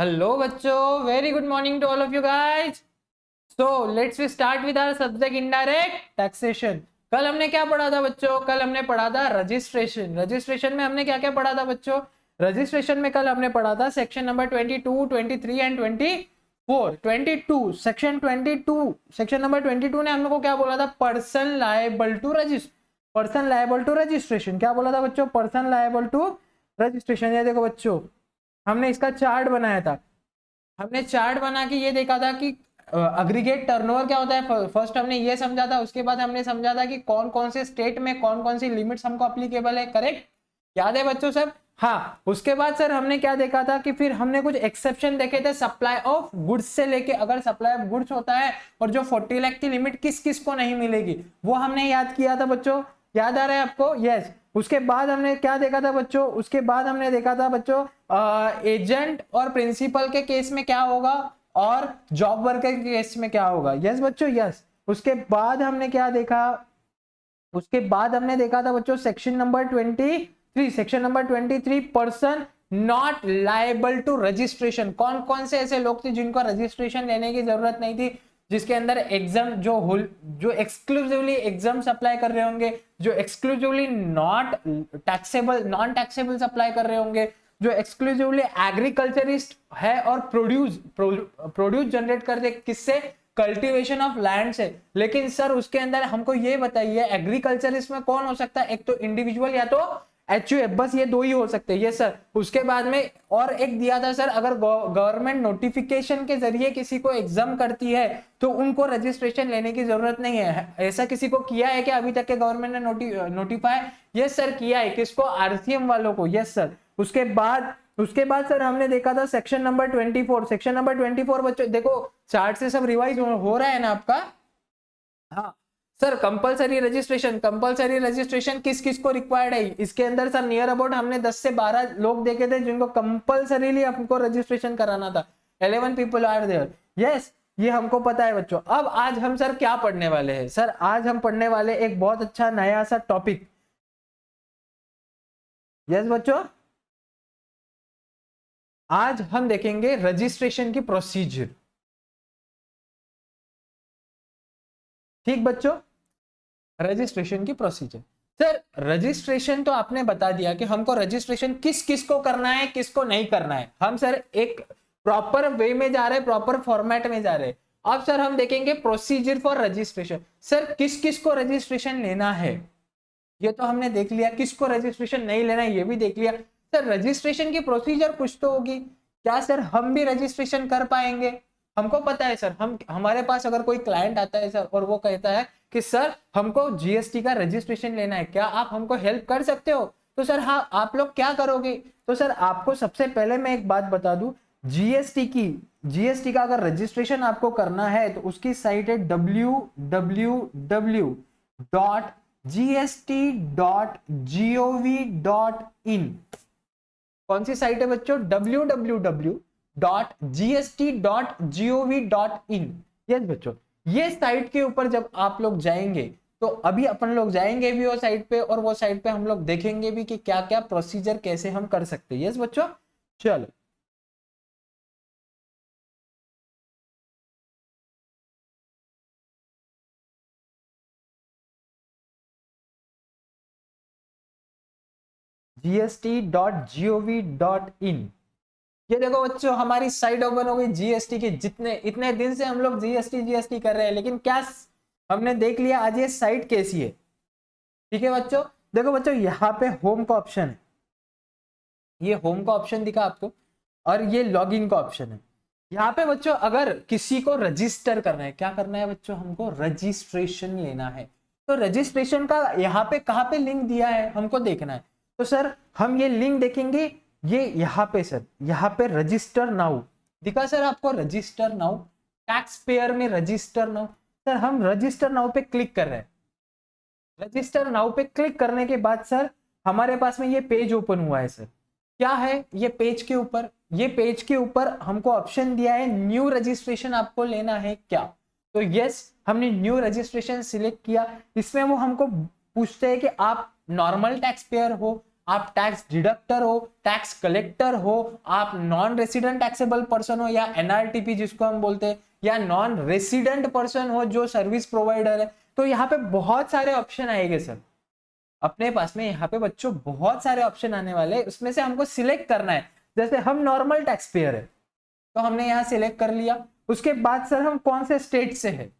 Hello बच्चों, very good morning to all of you guys. So let's we start with our subject indirect taxation. कल हमने क्या पढ़ा था बच्चों? कल हमने पढ़ा था रजिस्ट्रेशन. रजिस्ट्रेशन में हमने क्या क्या पढ़ा था बच्चों? रजिस्ट्रेशन में कल हमने पढ़ा था section number 22, 23 and 24. 22 section 22 section number 22 ने हम लोग को क्या बोला था? Person liable to register. Person liable to registration क्या बोला था बच्चों? Person liable to registration. ये देखो बच्चों, हमने इसका चार्ट बनाया था. हमने चार्ट बना के ये देखा था कि अग्रीगेट टर्नओवर क्या होता है. फर्स्ट हमने ये समझा था, उसके बाद हमने समझा था कि कौन कौन से स्टेट में कौन कौन सी लिमिट्स हमको अप्लीकेबल है. करेक्ट, याद है बच्चों सब? हाँ. उसके बाद सर हमने क्या देखा था कि फिर हमने कुछ एक्सेप्शन देखे थे सप्लाई ऑफ गुड्स से लेके. अगर सप्लाई ऑफ गुड्स होता है और जो 40 लाख की लिमिट किस किस को नहीं मिलेगी, वो हमने याद किया था बच्चों. याद आ रहा है आपको? यस. उसके बाद हमने क्या देखा था बच्चों? उसके बाद हमने देखा था बच्चों एजेंट और प्रिंसिपल के केस में क्या होगा और जॉब वर्कर के केस में क्या होगा. यस बच्चों, यस. उसके बाद हमने क्या देखा? उसके बाद हमने देखा था बच्चों section number 23. Section number 23 person not liable to registration. कौन कौन से ऐसे लोग थे जिनको रजिस्ट्रेशन लेने की जरूरत नहीं थी, जिसके अंदर एग्जाम जो एक्सक्लूसिवली एग्जाम अप्लाई कर रहे होंगे, जो एक्सक्लूसिवली नॉन टैक्सेबल अप्लाई कर रहे होंगे, जो एक्सक्लूसिवली एग्रीकल्चरिस्ट है और प्रोड्यूस जनरेट कर दे किससे? कल्टीवेशन ऑफ लैंड से. लेकिन सर उसके अंदर हमको ये बताइए एग्रीकल्चरिस्ट में कौन हो सकता है? एक तो इंडिविजुअल या तो HUF, बस ये दो ही हो सकते हैं. ये सर. उसके बाद में और एक दिया था सर, अगर गवर्नमेंट नोटिफिकेशन के जरिए किसी को एग्जाम करती है तो उनको रजिस्ट्रेशन लेने की जरूरत नहीं है. ऐसा किसी को किया है क्या अभी तक के गवर्नमेंट ने नोटिफाई? यस सर, किया है. किसको? RCM वालों को. Yes sir. उसके बाद सर हमने देखा था सेक्शन नंबर 24. सेक्शन नंबर 24 बच्चों देखो चार्ट से सब रिवाइज हो रहा है ना आपका? हाँ सर. कंपलसरी रजिस्ट्रेशन किस किस को रिक्वायर्ड है? इसके अंदर सर नियर अबाउट हमने 10 से 12 लोग देखे थे जिनको कंपलसरीली हमको रजिस्ट्रेशन कराना था. 11 पीपल आर देयर. यस, ये हमको पता है बच्चों. अब आज हम सर क्या पढ़ने वाले हैं? सर आज हम पढ़ने वाले एक बहुत अच्छा नया सा टॉपिक. यस बच्चों, आज हम देखेंगे रजिस्ट्रेशन की प्रोसीजर. ठीक बच्चों, रजिस्ट्रेशन की प्रोसीजर. सर रजिस्ट्रेशन तो आपने बता दिया कि हमको रजिस्ट्रेशन किस किस को करना है, किसको नहीं करना है. हम सर एक प्रॉपर वे में जा रहे हैं, प्रॉपर फॉर्मेट में जा रहे हैं. अब सर हम देखेंगे प्रोसीजर फॉर रजिस्ट्रेशन. सर किस किस को रजिस्ट्रेशन लेना है ये तो हमने देख लिया, किसको रजिस्ट्रेशन नहीं लेना है ये भी देख लिया. सर रजिस्ट्रेशन की प्रोसीजर कुछ तो होगी. क्या सर हम भी रजिस्ट्रेशन कर पाएंगे? हमको पता है सर, हमारे पास अगर कोई क्लाइंट आता है सर और वो कहता है कि सर हमको GST का रजिस्ट्रेशन लेना है, क्या आप हमको हेल्प कर सकते हो? तो सर हाँ, आप लोग क्या करोगे? तो सर आपको सबसे पहले मैं एक बात बता दूं, GST का अगर रजिस्ट्रेशन आपको करना है तो उसकी साइट है www.gst.gov.in. कौन सी साइट है बच्चों? www.gst.gov.in. यस बच्चों, ये साइट के ऊपर जब आप लोग जाएंगे तो अभी अपन लोग जाएंगे भी वो साइट पे, और वो साइट पे हम लोग देखेंगे भी कि क्या क्या प्रोसीजर कैसे हम कर सकते हैं. यस बच्चों, चलो. gst.gov.in. ये देखो बच्चों हमारी साइट ओपन हो गई GST की. जितने इतने दिन से हम लोग GST कर रहे हैं, लेकिन क्या हमने देख लिया आज ये साइट कैसी है. ठीक है बच्चों, देखो बच्चों यहाँ पे होम का ऑप्शन है. ये होम का ऑप्शन दिखा आपको, और ये लॉगिन का ऑप्शन है. यहाँ पे बच्चों अगर किसी को रजिस्टर करना है, क्या करना है बच्चों? हमको रजिस्ट्रेशन लेना है. तो रजिस्ट्रेशन का यहाँ पे कहाँ पे लिंक दिया है हमको देखना है. तो सर हम ये लिंक देखेंगे, ये यहाँ पे सर, यहाँ पे रजिस्टर नाउ दिखा सर आपको. रजिस्टर नाउ, टैक्स पेयर में रजिस्टर नाउ. सर हम रजिस्टर नाउ पे क्लिक कर रहे हैं. रजिस्टर नाउ पे क्लिक करने के बाद सर हमारे पास में ये पेज ओपन हुआ है. सर क्या है ये पेज के ऊपर? ये पेज के ऊपर हमको ऑप्शन दिया है न्यू रजिस्ट्रेशन आपको लेना है क्या? तो यस, हमने न्यू रजिस्ट्रेशन सिलेक्ट किया. इसमें वो हमको पूछते हैं कि आप नॉर्मल टैक्स पेयर हो, आप टैक्स डिडक्टर हो, टैक्स कलेक्टर हो, आप नॉन रेसिडेंट टैक्सेबल पर्सन हो या एनआरटीपी जिसको हम बोलते हैं, या नॉन रेसिडेंट पर्सन हो जो सर्विस प्रोवाइडर है, तो यहाँ पे बहुत सारे ऑप्शन आएंगे सर अपने पास में। यहाँ पे बच्चों बहुत सारे ऑप्शन आने वाले हैं, उसमें से हमको सिलेक्ट करना है। जैसे हम नॉर्मल टैक्स पेयर है तो हमने यहाँ सिलेक्ट कर लिया, उसके बाद सर हम कौन से स्टेट से है।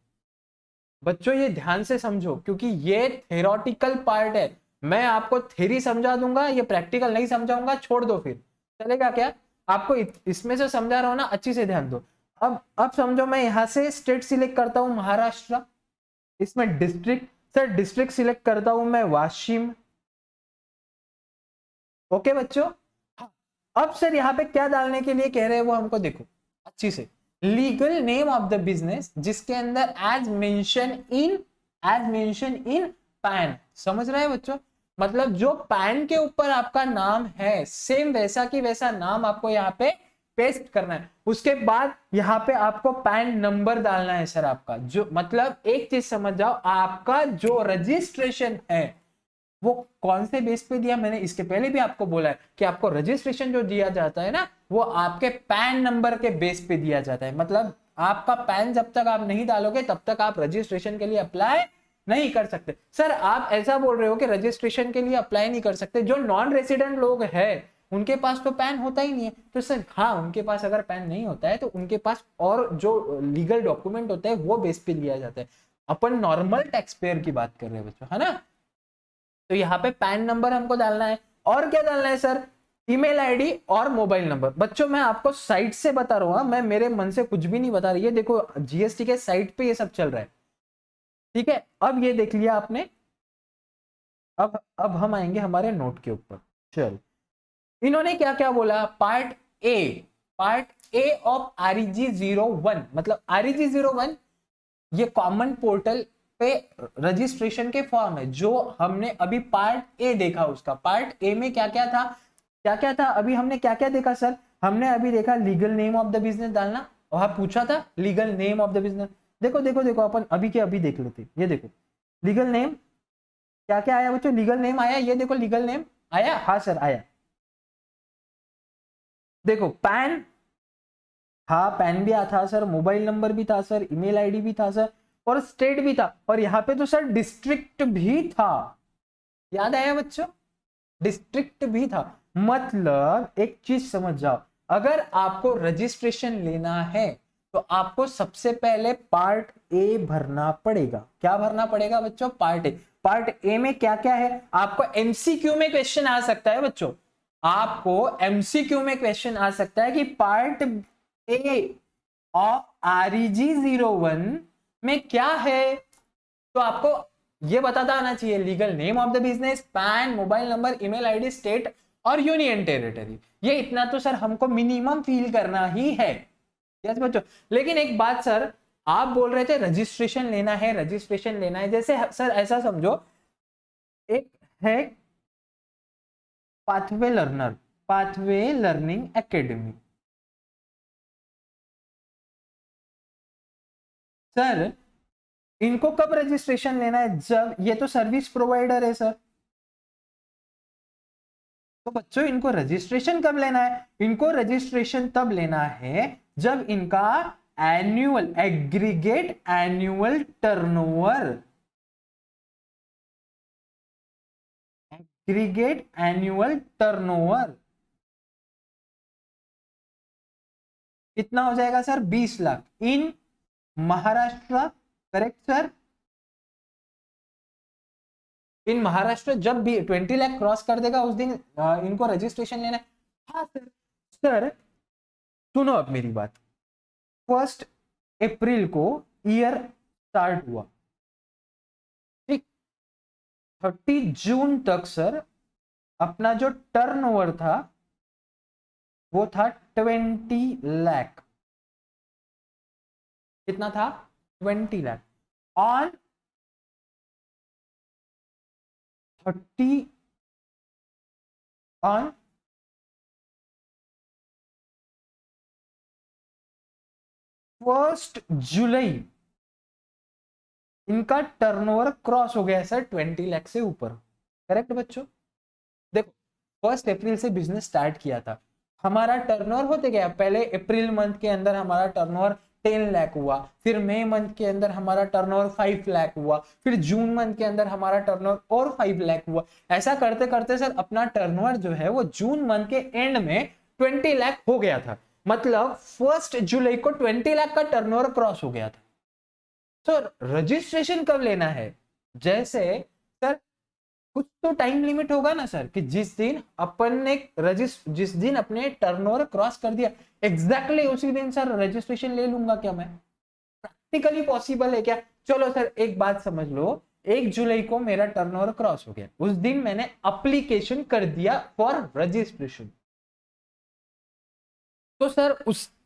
बच्चों ये ध्यान से समझो क्योंकि ये थेरोटिकल पार्ट है, मैं आपको थ्योरी समझा दूंगा, ये प्रैक्टिकल नहीं समझाऊंगा, छोड़ दो फिर चलेगा क्या। आपको इसमें से समझा रहा हूं ना, अच्छी से ध्यान दो। अब समझो मैं यहां से स्टेट सिलेक्ट करता हूं महाराष्ट्र, इसमें डिस्ट्रिक्ट, सर डिस्ट्रिक्ट सिलेक्ट करता हूं मैं वाशिम। ओके बच्चों, हाँ, अब सर यहाँ पे क्या डालने के लिए कह रहे हैं वो हमको देखो अच्छी से। Legal name of the business जिसके अंदर एज मेंशन इन पैन, समझ रहे हैं बच्चों, मतलब जो पैन के ऊपर आपका नाम है सेम वैसा की वैसा नाम आपको यहाँ पे पेस्ट करना है। उसके बाद यहाँ पे आपको पैन नंबर डालना है सर आपका, जो मतलब एक चीज समझ जाओ, आपका जो रजिस्ट्रेशन है वो कौन से बेस पे दिया, मैंने इसके पहले भी आपको बोला है कि आपको रजिस्ट्रेशन जो दिया जाता है ना वो आपके पैन नंबर के बेस पे दिया जाता है। मतलब आपका पैन जब तक आप नहीं डालोगे तब तक आप रजिस्ट्रेशन के लिए अप्लाई नहीं कर सकते। सर आप ऐसा बोल रहे हो कि रजिस्ट्रेशन के लिए अप्लाई नहीं कर सकते, जो नॉन रेसिडेंट लोग हैं उनके पास तो पैन होता ही नहीं है। तो सर हाँ, उनके पास अगर पैन नहीं होता है तो उनके पास और जो लीगल डॉक्यूमेंट होता है वो बेस पे लिया जाता है। अपन नॉर्मल टैक्स पेयर की बात कर रहे हैं बच्चों, है ना। तो यहाँ पे पैन नंबर हमको डालना है, और क्या डालना है सर, ईमेल आईडी और मोबाइल नंबर। बच्चों मैं आपको साइट से बता रहा हूँ, मैं मेरे मन से कुछ भी नहीं बता रही है, देखो जीएसटी के साइट पे ये सब चल रहा है, ठीक है। अब ये देख लिया आपने, अब हम आएंगे हमारे नोट के ऊपर। चल इन्होंने क्या क्या बोला, पार्ट ए ऑफ REG01, मतलब REG01 ये कॉमन पोर्टल पे रजिस्ट्रेशन के फॉर्म है जो हमने अभी पार्ट ए देखा। उसका पार्ट ए में क्या क्या था अभी हमने क्या क्या देखा सर, हमने अभी देखा legal name of the business डालना, और पूछा था legal name of the business. देखो देखो देखो अपन अभी के अभी देख लेते, ये देखो लीगल नेम क्या क्या आया बच्चों, लीगल नेम आया, ये देखो लीगल नेम आया, हाँ सर आया। देखो पैन, हाँ पैन भी था सर, मोबाइल नंबर भी था सर, ईमेल आईडी भी था सर, और स्टेट भी था, और यहाँ पे तो सर डिस्ट्रिक्ट भी था, याद आया बच्चों, डिस्ट्रिक्ट भी था। मतलब एक चीज समझ जाओ, अगर आपको रजिस्ट्रेशन लेना है तो आपको सबसे पहले पार्ट ए भरना पड़ेगा। क्या भरना पड़ेगा बच्चों, पार्ट ए। पार्ट ए में क्या क्या है, आपको एमसीक्यू में क्वेश्चन आ सकता है बच्चों, आपको एमसीक्यू में क्वेश्चन आ सकता है कि पार्ट ए ऑफ REG01 में क्या है, तो आपको ये बताता आना चाहिए legal name of the business, pan, mobile number, email ID, state और यूनियन टेरिटरी। ये इतना तो सर हमको मिनिमम फील करना ही है। यस बच्चों, लेकिन एक बात सर, आप बोल रहे थे रजिस्ट्रेशन लेना है, रजिस्ट्रेशन लेना है, जैसे सर ऐसा समझो, एक है pathway learner, pathway learning academy. Sir इनको कब रजिस्ट्रेशन लेना है, जब ये तो सर्विस प्रोवाइडर है सर, तो बच्चों इनको रजिस्ट्रेशन कब लेना है, इनको रजिस्ट्रेशन तब लेना है जब इनका annual aggregate annual turnover, aggregate annual turnover कितना हो जाएगा सर, 20 लाख इन महाराष्ट्र, करेक्ट सर, इन महाराष्ट्र जब भी 20 लाख क्रॉस कर देगा उस दिन इनको रजिस्ट्रेशन लेना है। हाँ सर, सर सुनो अब मेरी बात, 1 अप्रैल को ईयर स्टार्ट हुआ, ठीक, 30 जून तक सर अपना जो टर्नओवर था वो था 20 लाख, कितना था 20 लाख, ऑन 30 ऑन 1 जुलाई इनका टर्नओवर क्रॉस हो गया सर 20 लाख से ऊपर, करेक्ट बच्चों। देखो 1 अप्रैल से बिजनेस स्टार्ट किया था, हमारा टर्नओवर होते गया, पहले अप्रैल मंथ के अंदर हमारा टर्नओवर 10 लाख हुआ, फिर मई मंथ के अंदर हमारा टर्नओवर 5 लाख हुआ, फिर जून मंथ के अंदर हमारा टर्नओवर और 5 लाख हुआ। ऐसा करते करते सर अपना टर्नओवर जो है वो जून मंथ के एंड में 20 लाख हो गया था, मतलब 1 जुलाई को 20 लाख का टर्नओवर क्रॉस हो गया था। सर रजिस्ट्रेशन कब लेना है? जैसे सर कुछ तो टाइम लिमिट होगा ना सर, कि जिस दिन अपन ने जिस दिन अपने टर्नओवर क्रॉस कर दिया एग्जैक्टली उसी दिन सर रजिस्ट्रेशन ले लूंगा क्या मैं? प्रैक्टिकली पॉसिबल है क्या? चलो सर एक बात समझ लो, 1 जुलाई को मेरा टर्नओवर क्रॉस हो गया, उस दिन मैंने एप्लीकेशन कर दिया फॉर रजिस्ट्रेशन, तो सर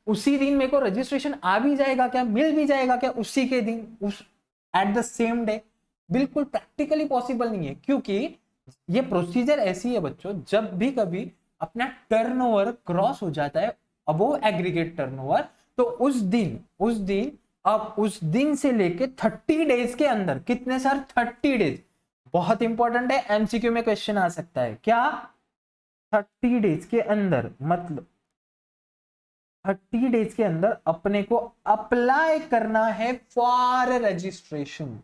उसी दिन मेरे को रजिस्ट्रेशन आ भी जाएगा क्या, मिल भी जाएगा क्या उसी के दिन, उस एट द सेम डे? बिल्कुल प्रैक्टिकली पॉसिबल नहीं है, क्योंकि ये प्रोसीजर ऐसी है बच्चों, जब भी कभी अपना टर्नओवर क्रॉस हो जाता है अबोव एग्रीगेट टर्नओवर, तो उस दिन अब उस दिन से लेके 30 डेज के अंदर, कितने सर? 30 डेज, बहुत इंपॉर्टेंट है, एमसीक्यू में क्वेश्चन आ सकता है क्या? 30 डेज के अंदर, मतलब 30 डेज के अंदर अपने को अप्लाई करना है फॉर रजिस्ट्रेशन।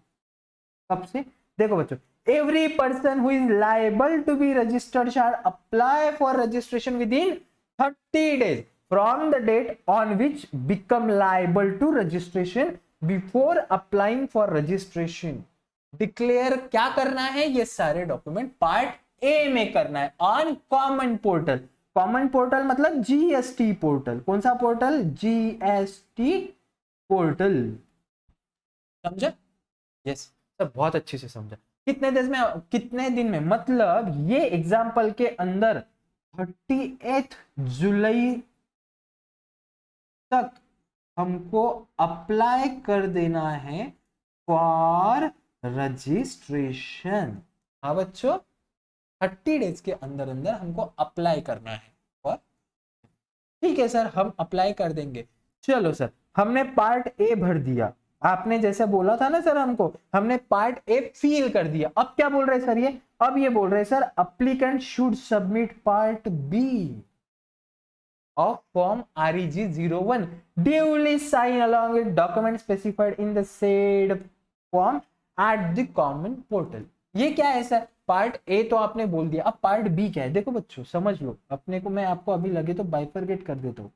कब से? देखो बच्चों, every person who is liable to be registered shall apply for registration within 30 days from the date on which become liable to registration before applying for registration. Declare क्या करना है? ये सारे document part A में करना है on common portal. Common portal मतलब GST portal. कौन सा पोर्टल? GST portal. समझा? यस सर, बहुत अच्छे से समझा। कितने दिन में, मतलब ये एग्जाम्पल के अंदर 30 जुलाई तक हमको अप्लाई कर देना है फॉर रजिस्ट्रेशन। हाँ बच्चों, 30 डेज के अंदर अंदर हमको अप्लाई करना है और ठीक है सर, हम अप्लाई कर देंगे। चलो सर, हमने पार्ट ए भर दिया, आपने जैसे बोला था ना सर हमको, हमने पार्ट ए फिल कर दिया। अब क्या बोल रहे सर ये? अब ये बोल रहे sir applicant should submit part B of form REG 01 duly signed along with document specified in the said form at the common portal। ये क्या है सर? पार्ट ए तो आपने बोल दिया, अब पार्ट बी क्या है? देखो बच्चों समझ लो, अपने को मैं आपको अभी लगे तो बाइफरगेट कर देता हूँ।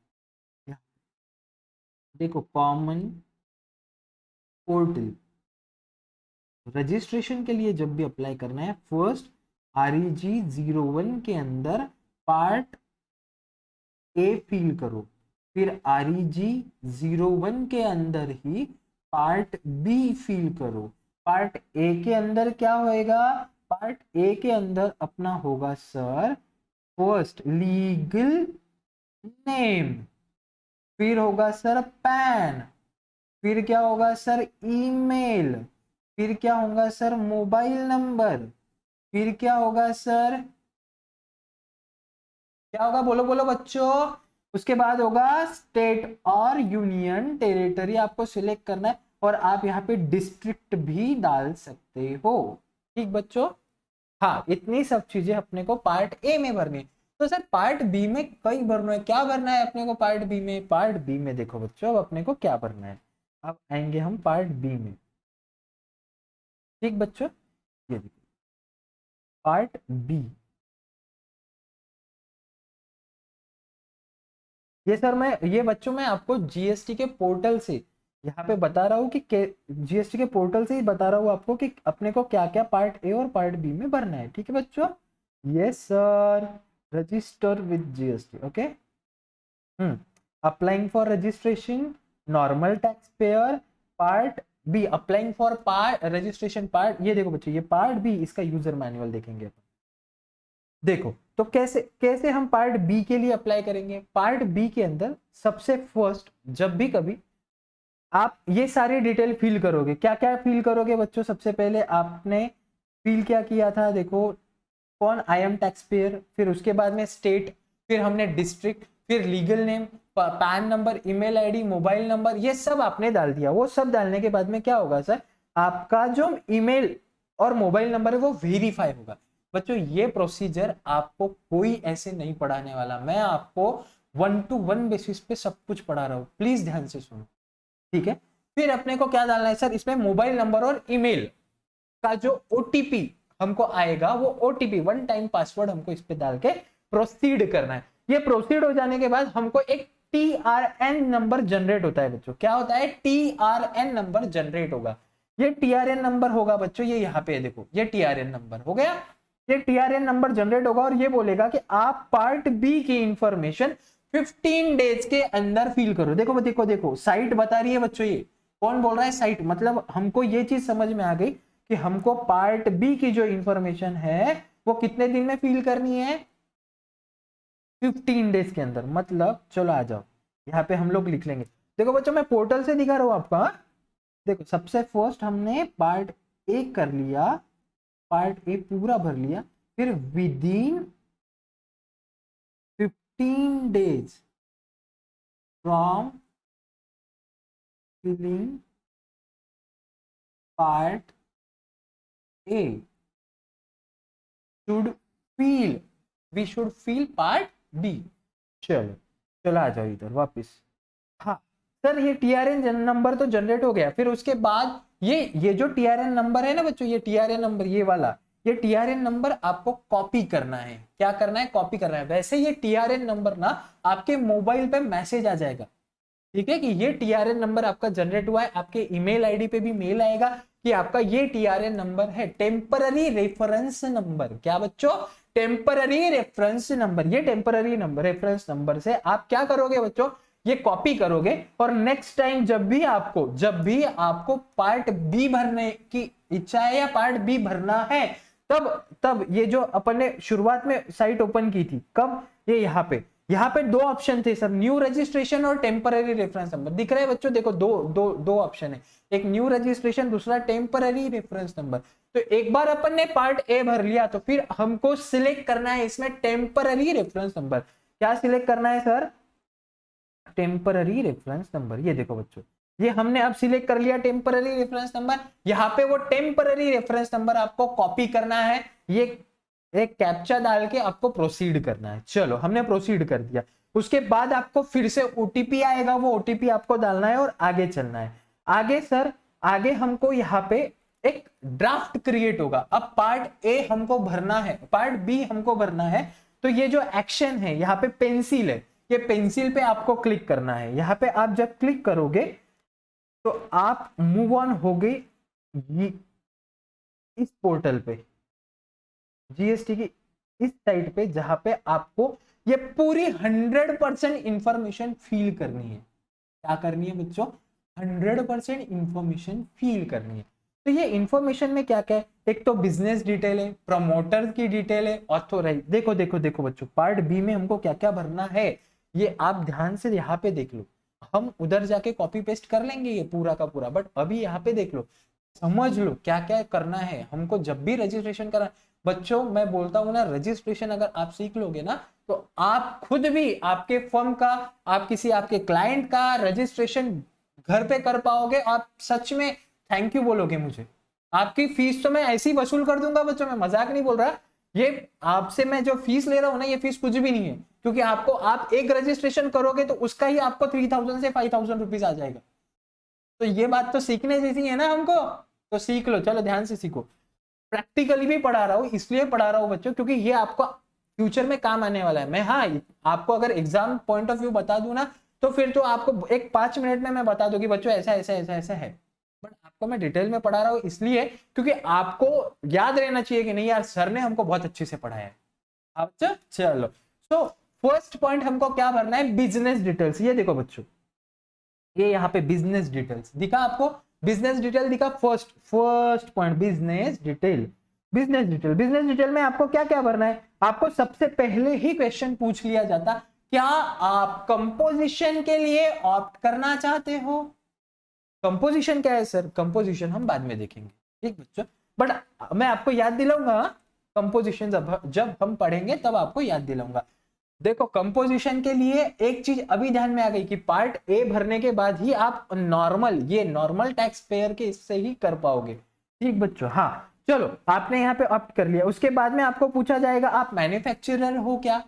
देखो कॉमन पोर्टल रजिस्ट्रेशन के लिए जब भी अप्लाई करना है, फर्स्ट REG 01 के अंदर पार्ट ए फिल करो, फिर REG 01 के अंदर ही पार्ट बी फिल करो। पार्ट ए के अंदर क्या होएगा? पार्ट ए के अंदर अपना होगा सर फर्स्ट लीगल नेम, फिर होगा सर पैन, फिर क्या होगा सर ईमेल, फिर क्या होगा सर मोबाइल नंबर, फिर क्या होगा सर, क्या होगा? बोलो बोलो बच्चों। उसके बाद होगा स्टेट और यूनियन टेरिटरी आपको सिलेक्ट करना है, और आप यहाँ पे डिस्ट्रिक्ट भी डाल सकते हो। ठीक बच्चों? हाँ, इतनी सब चीजें अपने को पार्ट ए में भरनी है। तो सर पार्ट बी में कई भरना है, क्या भरना है अपने को पार्ट बी में? पार्ट बी में देखो बच्चों, अब अपने को क्या भरना है, अब आएंगे हम पार्ट बी में। ठीक बच्चों, ये देखो पार्ट बी। ये सर ये बच्चों मैं आपको जीएसटी के पोर्टल से यहाँ पे बता रहा हूँ कि जीएसटी के पोर्टल से ही बता रहा हूँ आपको कि अपने को क्या क्या पार्ट ए और पार्ट बी में भरना है। ठीक है बच्चों? Yes sir, register with GST. Okay, applying for registration, normal taxpayer, part B applying for part registration part. ये देखो बच्चों, ये पार्ट बी, इसका यूजर मैनुअल देखेंगे। देखो तो कैसे हम पार्ट बी के लिए अप्लाई करेंगे। पार्ट बी के अंदर सबसे फर्स्ट, जब भी कभी आप ये सारी डिटेल फिल करोगे, क्या क्या फिल करोगे बच्चों? सबसे पहले आपने फिल क्या किया था? देखो कौन? आई एम टैक्स पेयर, फिर उसके बाद में स्टेट, फिर हमने डिस्ट्रिक्ट, फिर legal name, pan number, email ID, mobile number, ये सब आपने डाल दिया। वो सब डालने के बाद में क्या होगा सर? आपका जो ईमेल और मोबाइल नंबर है वो वेरीफाई होगा। बच्चों ये प्रोसीजर आपको कोई ऐसे नहीं पढ़ाने वाला, मैं आपको 1-to-1 बेसिस पे सब कुछ पढ़ा रहा हूँ, प्लीज ध्यान से सुनो, ठीक है। फिर अपने को क्या डालना है सर, इसमें मोबाइल नंबर और ईमेल का जो ओटीपी हमको आएगा, वो ओटीपी 1 टाइम पासवर्ड हमको इस पे डाल के प्रोसीड करना है। ये प्रोसीड हो जाने के बाद हमको एक टीआरएन नंबर जनरेट होता है बच्चों। क्या होता है? टीआरएन नंबर जनरेट होगा। ये टीआरएन नंबर होगा बच्चों, ये यहाँ पे देखो, ये टीआरएन नंबर हो गया। ये टीआरएन नंबर जनरेट होगा और ये बोलेगा कि आप पार्ट बी की इंफॉर्मेशन 15 डेज के अंदर फिल करो। देखो देखो देखो, साइट बता रही है बच्चों, ये कौन बोल रहा है? साइट। मतलब हमको ये चीज समझ में आ गई कि हमको पार्ट बी की जो इंफॉर्मेशन है वो कितने दिन में फिल करनी है? 15 डेज के अंदर। मतलब चलो आ जाओ, यहाँ पे हम लोग लिख लेंगे। देखो बच्चों, मैं पोर्टल से दिखा रहा हूँ आपका। देखो सबसे फर्स्ट हमने पार्ट ए कर लिया, पार्ट ए पूरा भर लिया, फिर within 15 days from filling part A should feel, we should feel part B। चलो चलो आ जाओ इधर वापस। हाँ सर, ये टीआरएन नंबर तो जनरेट हो गया। फिर उसके बाद ये जो टीआरएन नंबर है ना बच्चों, ये टीआरएन नंबर, ये वाला, ये टीआरएन नंबर आपको कॉपी करना है। क्या करना है? कॉपी करना है। वैसे ये टीआरएन नंबर ना आपके मोबाइल पे मैसेज आ जाएगा, ठीक है, कि ये टीआरएन नंबर आपका जनरेट हुआ है। आपके ईमेल आईडी पे भी मेल आएगा कि आपका ये टीआरएन नंबर है, टेम्पररी रेफरेंस नंबर। क्या बच्चों? Temporary reference number. ये टेम्पररी नंबर, रेफरेंस नंबर से आप क्या करोगे बच्चों? ये कॉपी करोगे और नेक्स्ट टाइम जब भी आपको पार्ट बी भरने की इच्छा है या पार्ट बी भरना है, तब ये जो अपन ने शुरुआत में साइट ओपन की थी, कब? ये यहाँ पे दो ऑप्शन थे सर, न्यू रजिस्ट्रेशन और टेम्पररी रेफरेंस नंबर। दिख रहा है बच्चों? देखो दो ऑप्शन है, एक न्यू रजिस्ट्रेशन, दूसरा टेम्पररी रेफरेंस नंबर। तो एक बार अपन ने पार्ट ए भर लिया तो फिर हमको सिलेक्ट करना है इसमें टेम्पररी रेफरेंस नंबर। क्या सिलेक्ट करना है सर? Temporary reference number. ये देखो बच्चों, ये हमने अब सिलेक्ट कर लिया टेम्पररी रेफरेंस नंबर। यहाँ पे वो टेम्पररी रेफरेंस नंबर आपको कॉपी करना है, ये एक कैप्चा डाल के आपको प्रोसीड करना है। चलो हमने प्रोसीड कर दिया। उसके बाद आपको फिर से ओटीपी आएगा, वो ओटीपी आपको डालना है और आगे चलना है। आगे सर, आगे हमको यहाँ पे एक ड्राफ्ट क्रिएट होगा। अब पार्ट ए हमको भरना है, पार्ट बी हमको भरना है, तो ये जो एक्शन है यहाँ पे पेंसिल है, ये पेंसिल पे आपको क्लिक करना है। यहाँ पे आप जब क्लिक करोगे तो आप मूव ऑन हो गए इस पोर्टल पे, जीएसटी की इस साइट पे, जहां पे आपको ये पूरी 100% इंफॉर्मेशन फील करनी है। क्या करनी है बच्चों? 100% इंफॉर्मेशन फील करनी है। तो ये इंफॉर्मेशन में क्या क्या है? एक तो बिजनेस डिटेल है, प्रमोटर की डिटेल है, ऑथोराइज। देखो देखो देखो बच्चों, पार्ट बी में हमको क्या क्या भरना है ये आप ध्यान से यहाँ पे देख लो। हम उधर जाके कॉपी पेस्ट कर लेंगे ये पूरा का पूरा, बट अभी यहाँ पे देख लो, समझ लो क्या क्या करना है हमको जब भी रजिस्ट्रेशन करना। बच्चों मैं बोलता हूँ ना, रजिस्ट्रेशन अगर आप सीख लोगे ना तो आप खुद भी आपके फर्म का, आप किसी आपके क्लाइंट का रजिस्ट्रेशन घर पे कर पाओगे। आप सच में थैंक यू बोलोगे मुझे। आपकी फीस तो मैं ऐसी वसूल कर दूंगा बच्चों, मैं मजाक नहीं बोल रहा। ये आपसे मैं जो फीस ले रहा हूँ ना, ये फीस कुछ भी नहीं है, क्योंकि आपको, आप एक रजिस्ट्रेशन करोगे तो उसका ही आपको 3000 से 5000 रुपीज आ जाएगा। तो ये बात तो सीखने जैसी है ना हमको, तो सीख लो। चलो ध्यान से सीखो। प्रैक्टिकली भी पढ़ा रहा हूँ, इसलिए पढ़ा रहा हूँ बच्चों क्योंकि ये आपको फ्यूचर में काम आने वाला है। मैं, हाँ, आपको अगर एग्जाम पॉइंट ऑफ व्यू बता दूं ना तो फिर तो आपको एक 5 मिनट में मैं बता दूं कि बच्चों ऐसा ऐसा ऐसा ऐसा है, बट आपको मैं डिटेल में पढ़ा रहा हूँ इसलिए क्योंकि आपको याद रहना चाहिए कि नहीं यार सर ने हमको बहुत अच्छे से पढ़ाया है। अच्छा चलो, सो फर्स्ट पॉइंट हमको क्या भरना है? Business details. ये देखो बच्चों, ये यहाँ पे बिजनेस डिटेल्स दिखा आपको, बिजनेस डिटेल दिखा। First point business detail. Business detail में आपको क्या क्या भरना है? आपको सबसे पहले ही क्वेश्चन पूछ लिया जाता, क्या आप कंपोजिशन के लिए ऑप्ट करना चाहते हो? कंपोजिशन क्या है सर? कंपोजिशन हम बाद में देखेंगे, ठीक बच्चों, बट मैं आपको याद दिलाऊंगा कंपोजिशन जब हम पढ़ेंगे तब आपको याद दिलाऊंगा। देखो कंपोजिशन के लिए एक चीज अभी ध्यान में आ गई कि पार्ट ए भरने के बाद ही आप नॉर्मल टैक्स पेयर के इससे ही कर पाओगे, ठीक बच्चों। हाँ, चलो आपने यहाँ पे ऑप्ट कर लिया, उसके बाद में आपको पूछा जाएगा आप मैन्युफैक्चरर हो क्या,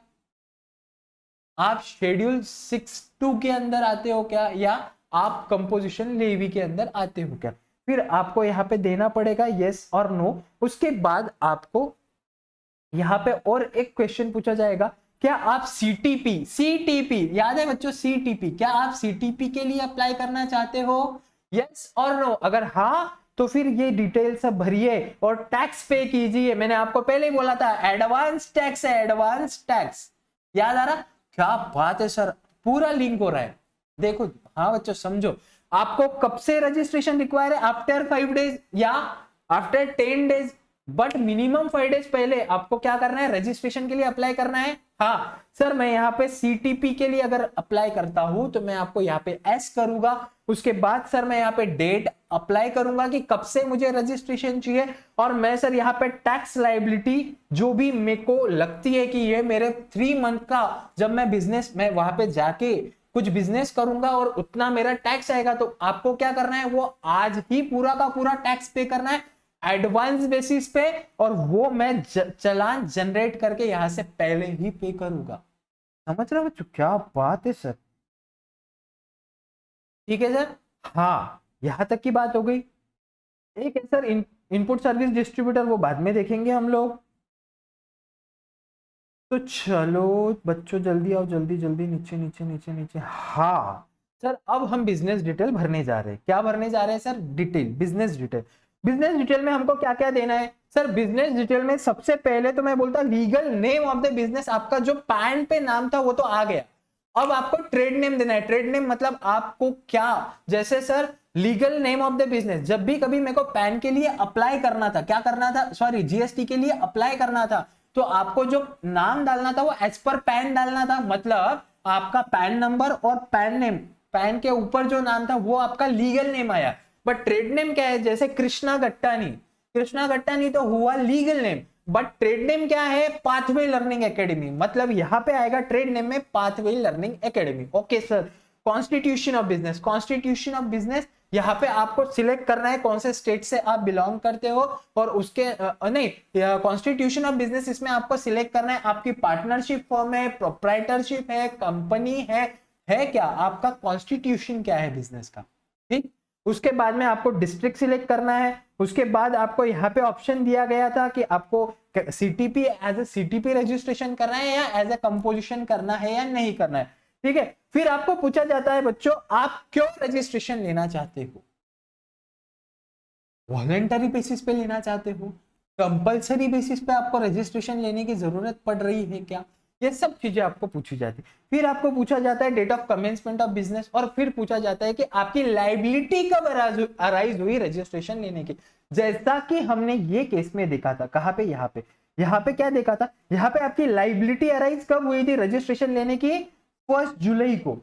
आप शेड्यूल 6(2) के अंदर आते हो क्या, या आप कंपोजिशन लेवी के अंदर आते हो क्या। फिर आपको यहाँ पे देना पड़ेगा यस और नो। उसके बाद आपको यहाँ पे और एक क्वेश्चन पूछा जाएगा, क्या आप सीटीपी याद है बच्चों, सीटीपी, क्या आप सीटीपी के लिए अप्लाई करना चाहते हो, यस और नो। अगर हाँ तो फिर ये डिटेल सब भरिए और टैक्स पे कीजिए। मैंने आपको पहले ही बोला था एडवांस टैक्स है, एडवांस टैक्स, याद आ रहा। क्या बात है सर, पूरा लिंक हो रहा है, देखो। हाँ बच्चों समझो, आपको कब से रजिस्ट्रेशन रिक्वायर है, आफ्टर 5 डेज या after 10 days, but minimum 5 days पहले आपको क्या करना है, रजिस्ट्रेशन के लिए अप्लाई करना है। हाँ सर मैं यहाँ पे सीटीपी के लिए अगर अप्लाई करता हूं तो मैं आपको यहाँ पे एस करूंगा, उसके बाद सर मैं यहाँ पे डेट अप्लाई करूंगा कि कब से मुझे रजिस्ट्रेशन चाहिए, और मैं सर यहाँ पे टैक्स लाइबिलिटी जो भी मेरे को लगती है कि ये मेरे 3 मंथ का, जब मैं बिजनेस में वहां पे जाके कुछ बिजनेस करूंगा और उतना मेरा टैक्स आएगा, तो आपको क्या करना है, वो आज ही पूरा का पूरा टैक्स पे करना है एडवांस बेसिस पे, और वो मैं चालान जनरेट करके यहां से पहले ही पे करूंगा। समझ रहे हो बच्चों, क्या बात है सर, ठीक है सर। हाँ यहां तक की बात हो गई। एक है सर इनपुट सर्विस डिस्ट्रीब्यूटर, वो बाद में देखेंगे हम लोग। तो चलो बच्चों जल्दी आओ, जल्दी जल्दी, नीचे नीचे नीचे नीचे। हाँ सर अब हम बिजनेस डिटेल भरने जा रहे हैं। क्या भरने जा रहे हैं sir, detail, business detail. Business detail में हमको क्या क्या देना है सर, बिजनेस डिटेल में सबसे पहले तो मैं बोलता legal name of the business, आपका जो पैन पे नाम था वो तो आ गया, अब आपको ट्रेड नेम देना है। ट्रेड नेम मतलब आपको क्या, जैसे sir legal name of the business, जब भी कभी मेरे को पैन के लिए अप्लाई करना था, क्या करना था, सॉरी जीएसटी के लिए अप्लाई करना था, तो आपको जो नाम डालना था वो एज पर पैन डालना था। मतलब आपका पैन नंबर और पैन नेम, पैन के ऊपर जो नाम था वो आपका लीगल नेम आया। बट ट्रेड नेम क्या है, जैसे कृष्णा गट्टानी, कृष्णा गट्टानी तो हुआ legal name, but trade name क्या है, पाथवे लर्निंग एकेडमी, मतलब यहां पे आएगा ट्रेड नेम में pathway learning academy. Okay sir. Constitution of business, constitution of business यहाँ पे आपको सिलेक्ट करना है कौन से स्टेट से आप बिलोंग करते हो, और उसके नहीं, कॉन्स्टिट्यूशन ऑफ बिजनेस इसमें आपको सिलेक्ट करना है आपकी पार्टनरशिप फॉर्म है, प्रोप्राइटरशिप है, कंपनी है क्या, आपका कॉन्स्टिट्यूशन क्या है बिजनेस का, ठीक। उसके बाद में आपको डिस्ट्रिक्ट सिलेक्ट करना है। उसके बाद आपको यहाँ पे ऑप्शन दिया गया था कि आपको CTP as a CTP registration करना है या एज ए कंपोजिशन करना है या नहीं करना है, ठीक है। फिर आपको पूछा जाता है बच्चों आप क्यों रजिस्ट्रेशन लेना चाहते हो, वॉलेंटरी बेसिस पे लेना चाहते हो, कंपलसरी बेसिस पे आपको रजिस्ट्रेशन लेने की जरूरत पड़ रही है क्या, ये सब चीजें आपको पूछी जाती है। फिर आपको पूछा जाता है date of commencement of business, और फिर पूछा जाता है कि आपकी लाइबिलिटी कब अराइज हुई रजिस्ट्रेशन लेने की, जैसा कि हमने ये केस में देखा था। कहां पे, यहाँ पे क्या देखा था, यहाँ पे आपकी लाइबिलिटी अराइज कब हुई थी रजिस्ट्रेशन लेने की, 1 जुलाई को।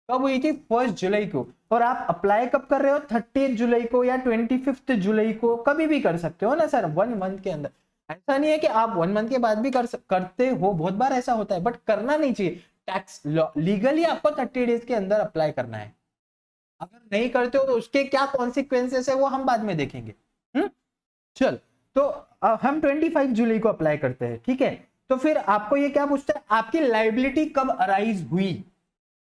कब हुई थी, 1 जुलाई को। और आप अप्लाई कब कर रहे हो, 30 जुलाई को या 25 जुलाई को, कभी भी कर सकते हो ना सर, 1 मंथ के अंदर। ऐसा नहीं है कि आप 1 मंथ के बाद भी करते हो, बहुत बार ऐसा होता है, बट करना नहीं चाहिए। टैक्स लीगली आपको 30 डेज के अंदर अप्लाई करना है। अगर नहीं करते हो तो उसके क्या कॉन्सिक्वेंसेस है वो हम बाद में देखेंगे। चल तो हम 25 जुलाई को अप्लाई करते हैं, ठीक है। तो फिर आपको ये क्या पूछता है, आपकी लाइबिलिटी कब अराइज हुई,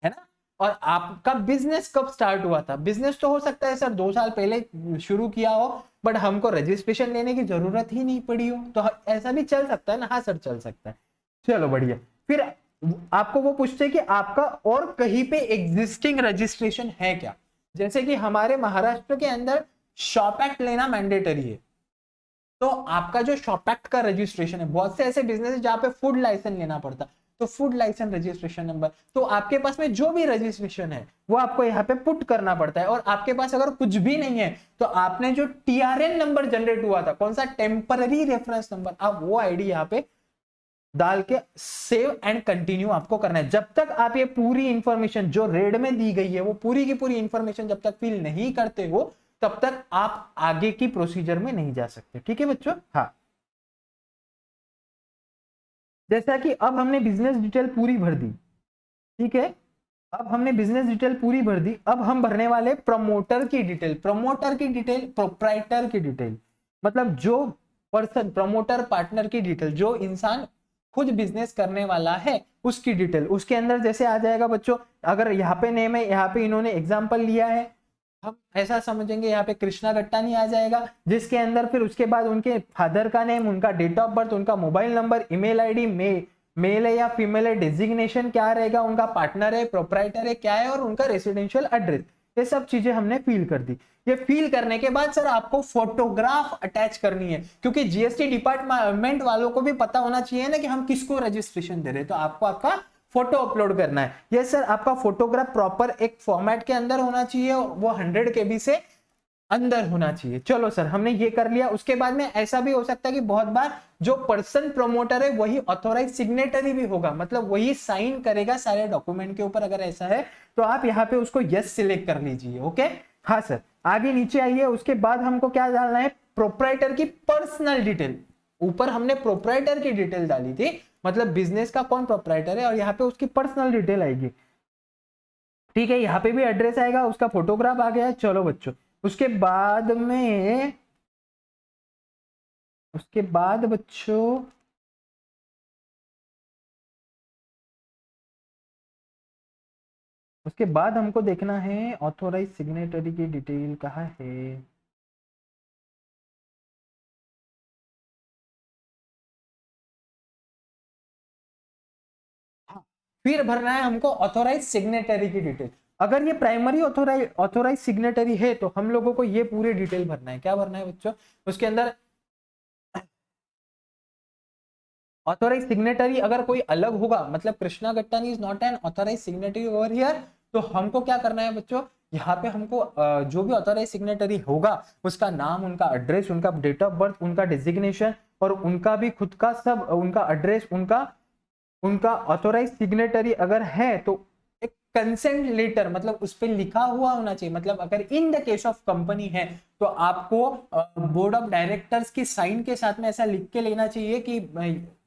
है ना, और आपका बिजनेस कब स्टार्ट हुआ था। बिजनेस तो हो सकता है सर 2 साल पहले शुरू किया हो, बट हमको रजिस्ट्रेशन लेने की जरूरत ही नहीं पड़ी हो, तो ऐसा भी चल सकता है ना। हाँ सर चल सकता है, चलो बढ़िया। फिर आपको वो पूछते हैं कि आपका और कहीं पे एग्जिस्टिंग रजिस्ट्रेशन है क्या, जैसे कि हमारे महाराष्ट्र के अंदर शॉप एक्ट लेना मैंडेटरी है, तो आपका जो शॉप एक्ट का रजिस्ट्रेशन है, बहुत से ऐसे बिजनेस है जहां पे फूड लाइसेंस लेना पड़ता, तो फूड लाइसेंस रजिस्ट्रेशन नंबर, तो आपके पास में जो भी रजिस्ट्रेशन है वो आपको यहाँ पे पुट करना पड़ता है। और आपके पास अगर कुछ भी नहीं है तो आपने जो टीआरएन नंबर जनरेट हुआ था, कौन सा, टेम्पररी रेफरेंस नंबर, आप वो आईडी यहाँ पे डाल के सेव एंड कंटिन्यू आपको करना है। जब तक आप ये पूरी इंफॉर्मेशन जो रेड में दी गई है वो पूरी की पूरी इंफॉर्मेशन जब तक फिल नहीं करते हो तब तक आप आगे की प्रोसीजर में नहीं जा सकते, ठीक है बच्चों। हाँ जैसा कि अब हमने बिजनेस डिटेल पूरी भर दी, ठीक है, अब हमने बिजनेस डिटेल पूरी भर दी, अब हम भरने वाले प्रमोटर की डिटेल, प्रोप्राइटर की डिटेल, मतलब जो पर्सन, प्रमोटर, पार्टनर की डिटेल, जो इंसान खुद बिजनेस करने वाला है उसकी डिटेल। उसके अंदर जैसे आ जाएगा बच्चों, अगर यहाँ पे नेम है, यहाँ पे इन्होंने एग्जांपल लिया है, हम ऐसा समझेंगे यहाँ पे कृष्णा गट्टानी आ जाएगा, जिसके अंदर फिर उसके बाद उनके फादर का नेम, उनका डेट ऑफ बर्थ, उनका mobile number, email ID, male है या फीमेल है, डेजिग्नेशन क्या रहेगा, उनका पार्टनर है, प्रोप्राइटर है क्या है, और उनका रेसिडेंशियल एड्रेस। ये सब चीजें हमने फिल कर दी। ये फिल करने के बाद सर आपको फोटोग्राफ अटैच करनी है, क्योंकि जीएसटी डिपार्टमेंट वालों को भी पता होना चाहिए ना कि हम किसको रजिस्ट्रेशन दे रहे हैं, तो आपको आपका फोटो अपलोड करना है। ये सर आपका फोटोग्राफ प्रॉपर एक फॉर्मेट के अंदर होना चाहिए, वो 100 KB से अंदर होना चाहिए। चलो सर हमने ये कर लिया। उसके बाद में ऐसा भी हो सकता है कि बहुत बार जो पर्सन प्रमोटर है वही ऑथोराइज सिग्नेटरी भी होगा, मतलब वही साइन करेगा सारे डॉक्यूमेंट के ऊपर। अगर ऐसा है तो आप यहाँ पे उसको यस सिलेक्ट कर लीजिए। ओके हाँ सर, आगे नीचे आइए। उसके बाद हमको क्या डालना है, प्रोप्राइटर की पर्सनल डिटेल। ऊपर हमने प्रोप्राइटर की डिटेल डाली थी, मतलब बिजनेस का कौन प्रोप्राइटर है, और यहाँ पे उसकी पर्सनल डिटेल आएगी। ठीक है, यहाँ पे भी एड्रेस आएगा, उसका फोटोग्राफ आ गया है। चलो बच्चों उसके बाद बच्चों उसके बाद हमको देखना है ऑथोराइज सिग्नेटरी की डिटेल कहाँ है। हाँ, फिर भरना है हमको ऑथोराइज सिग्नेटरी की डिटेल। अगर ये प्राइमरी ऑथोराइज सिग्नेटरी है तो हम लोगों को ये पूरी डिटेल भरना है। क्या भरना है बच्चों, उसके अंदर ऑथोराइज सिग्नेटरी अगर कोई अलग होगा, मतलब Krishna Gattani is not an authorise signatory over here, तो हमको क्या करना है बच्चों, यहाँ पे हमको जो भी ऑथोराइज सिग्नेटरी होगा उसका नाम, उनका एड्रेस, उनका डेट ऑफ बर्थ, उनका डिजिग्नेशन, और उनका भी खुद का सब, उनका एड्रेस, उनका ऑथोराइज सिग्नेटरी अगर है तो एक कंसेंट लेटर, मतलब उस पर लिखा हुआ होना चाहिए। मतलब अगर in the case of company है तो आपको बोर्ड ऑफ डायरेक्टर्स की साइन के साथ में ऐसा लिख के लेना चाहिए कि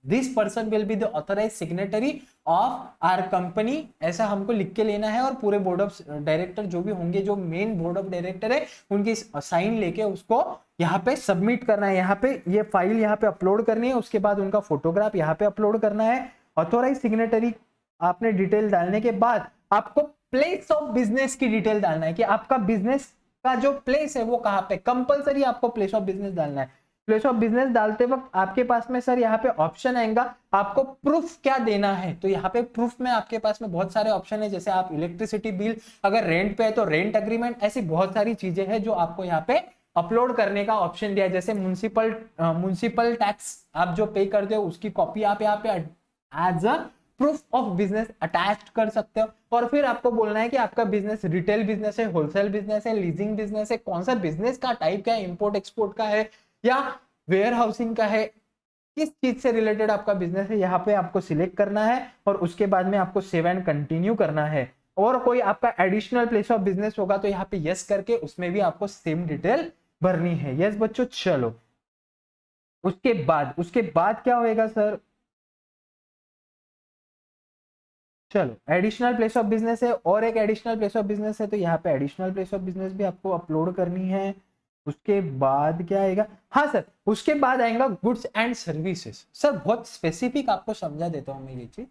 this person will be the authorise signatory of our company, ऐसा हमको लिख के लेना है। और पूरे बोर्ड ऑफ डायरेक्टर जो भी होंगे, जो मेन बोर्ड ऑफ डायरेक्टर है, उनकी साइन लेके उसको यहाँ पे सबमिट करना है। यहाँ पे ये फाइल यहाँ पे अपलोड करनी है। उसके बाद उनका फोटोग्राफ यहाँ पे अपलोड करना है। ऑथोराइज सिग्नेटरी आपने डिटेल डालने के बाद आपको प्लेस ऑफ बिजनेस की डिटेल डालना है कि आपका बिजनेस का जो प्लेस है वो कहाँ पे, कंपलसरी आपको प्लेस ऑफ बिजनेस डालना है। प्लेस ऑफ बिजनेस डालते वक्त आपके पास में सर यहाँ पे ऑप्शन आएगा, आपको प्रूफ क्या देना है। तो यहाँ पे प्रूफ में आपके पास में बहुत सारे ऑप्शन है, जैसे आप इलेक्ट्रिसिटी बिल, अगर रेंट पे है तो रेंट एग्रीमेंट, ऐसी बहुत सारी चीजें हैं जो आपको यहाँ पे अपलोड करने का ऑप्शन दिया है। जैसे म्युनिसिपल टैक्स आप जो पे करते हो उसकी कॉपी आप यहाँ पे as a proof of business attach कर सकते हो। और फिर आपको बोलना है कि आपका बिजनेस रिटेल बिजनेस है, होलसेल बिजनेस है, लीजिंग बिजनेस है, कौन सा बिजनेस का टाइप क्या है, इंपोर्ट एक्सपोर्ट का है या वेयर हाउसिंग का है, किस चीज से रिलेटेड आपका बिजनेस है, यहाँ पे आपको सिलेक्ट करना है। और उसके बाद में आपको सेव एंड कंटिन्यू करना है। और कोई आपका एडिशनल प्लेस ऑफ बिजनेस होगा तो यहाँ पे यस करके उसमें भी आपको सेम डिटेल भरनी है। यस बच्चों चलो उसके बाद क्या होएगा सर, चलो एडिशनल प्लेस ऑफ बिजनेस है और एक एडिशनल प्लेस ऑफ बिजनेस है, तो यहाँ पे एडिशनल प्लेस ऑफ बिजनेस भी आपको अपलोड करनी है। उसके बाद क्या आएगा, हाँ सर उसके बाद आएगा गुड्स एंड सर्विसेज। सर बहुत स्पेसिफिक आपको समझा देता हूँ मैं ये चीज।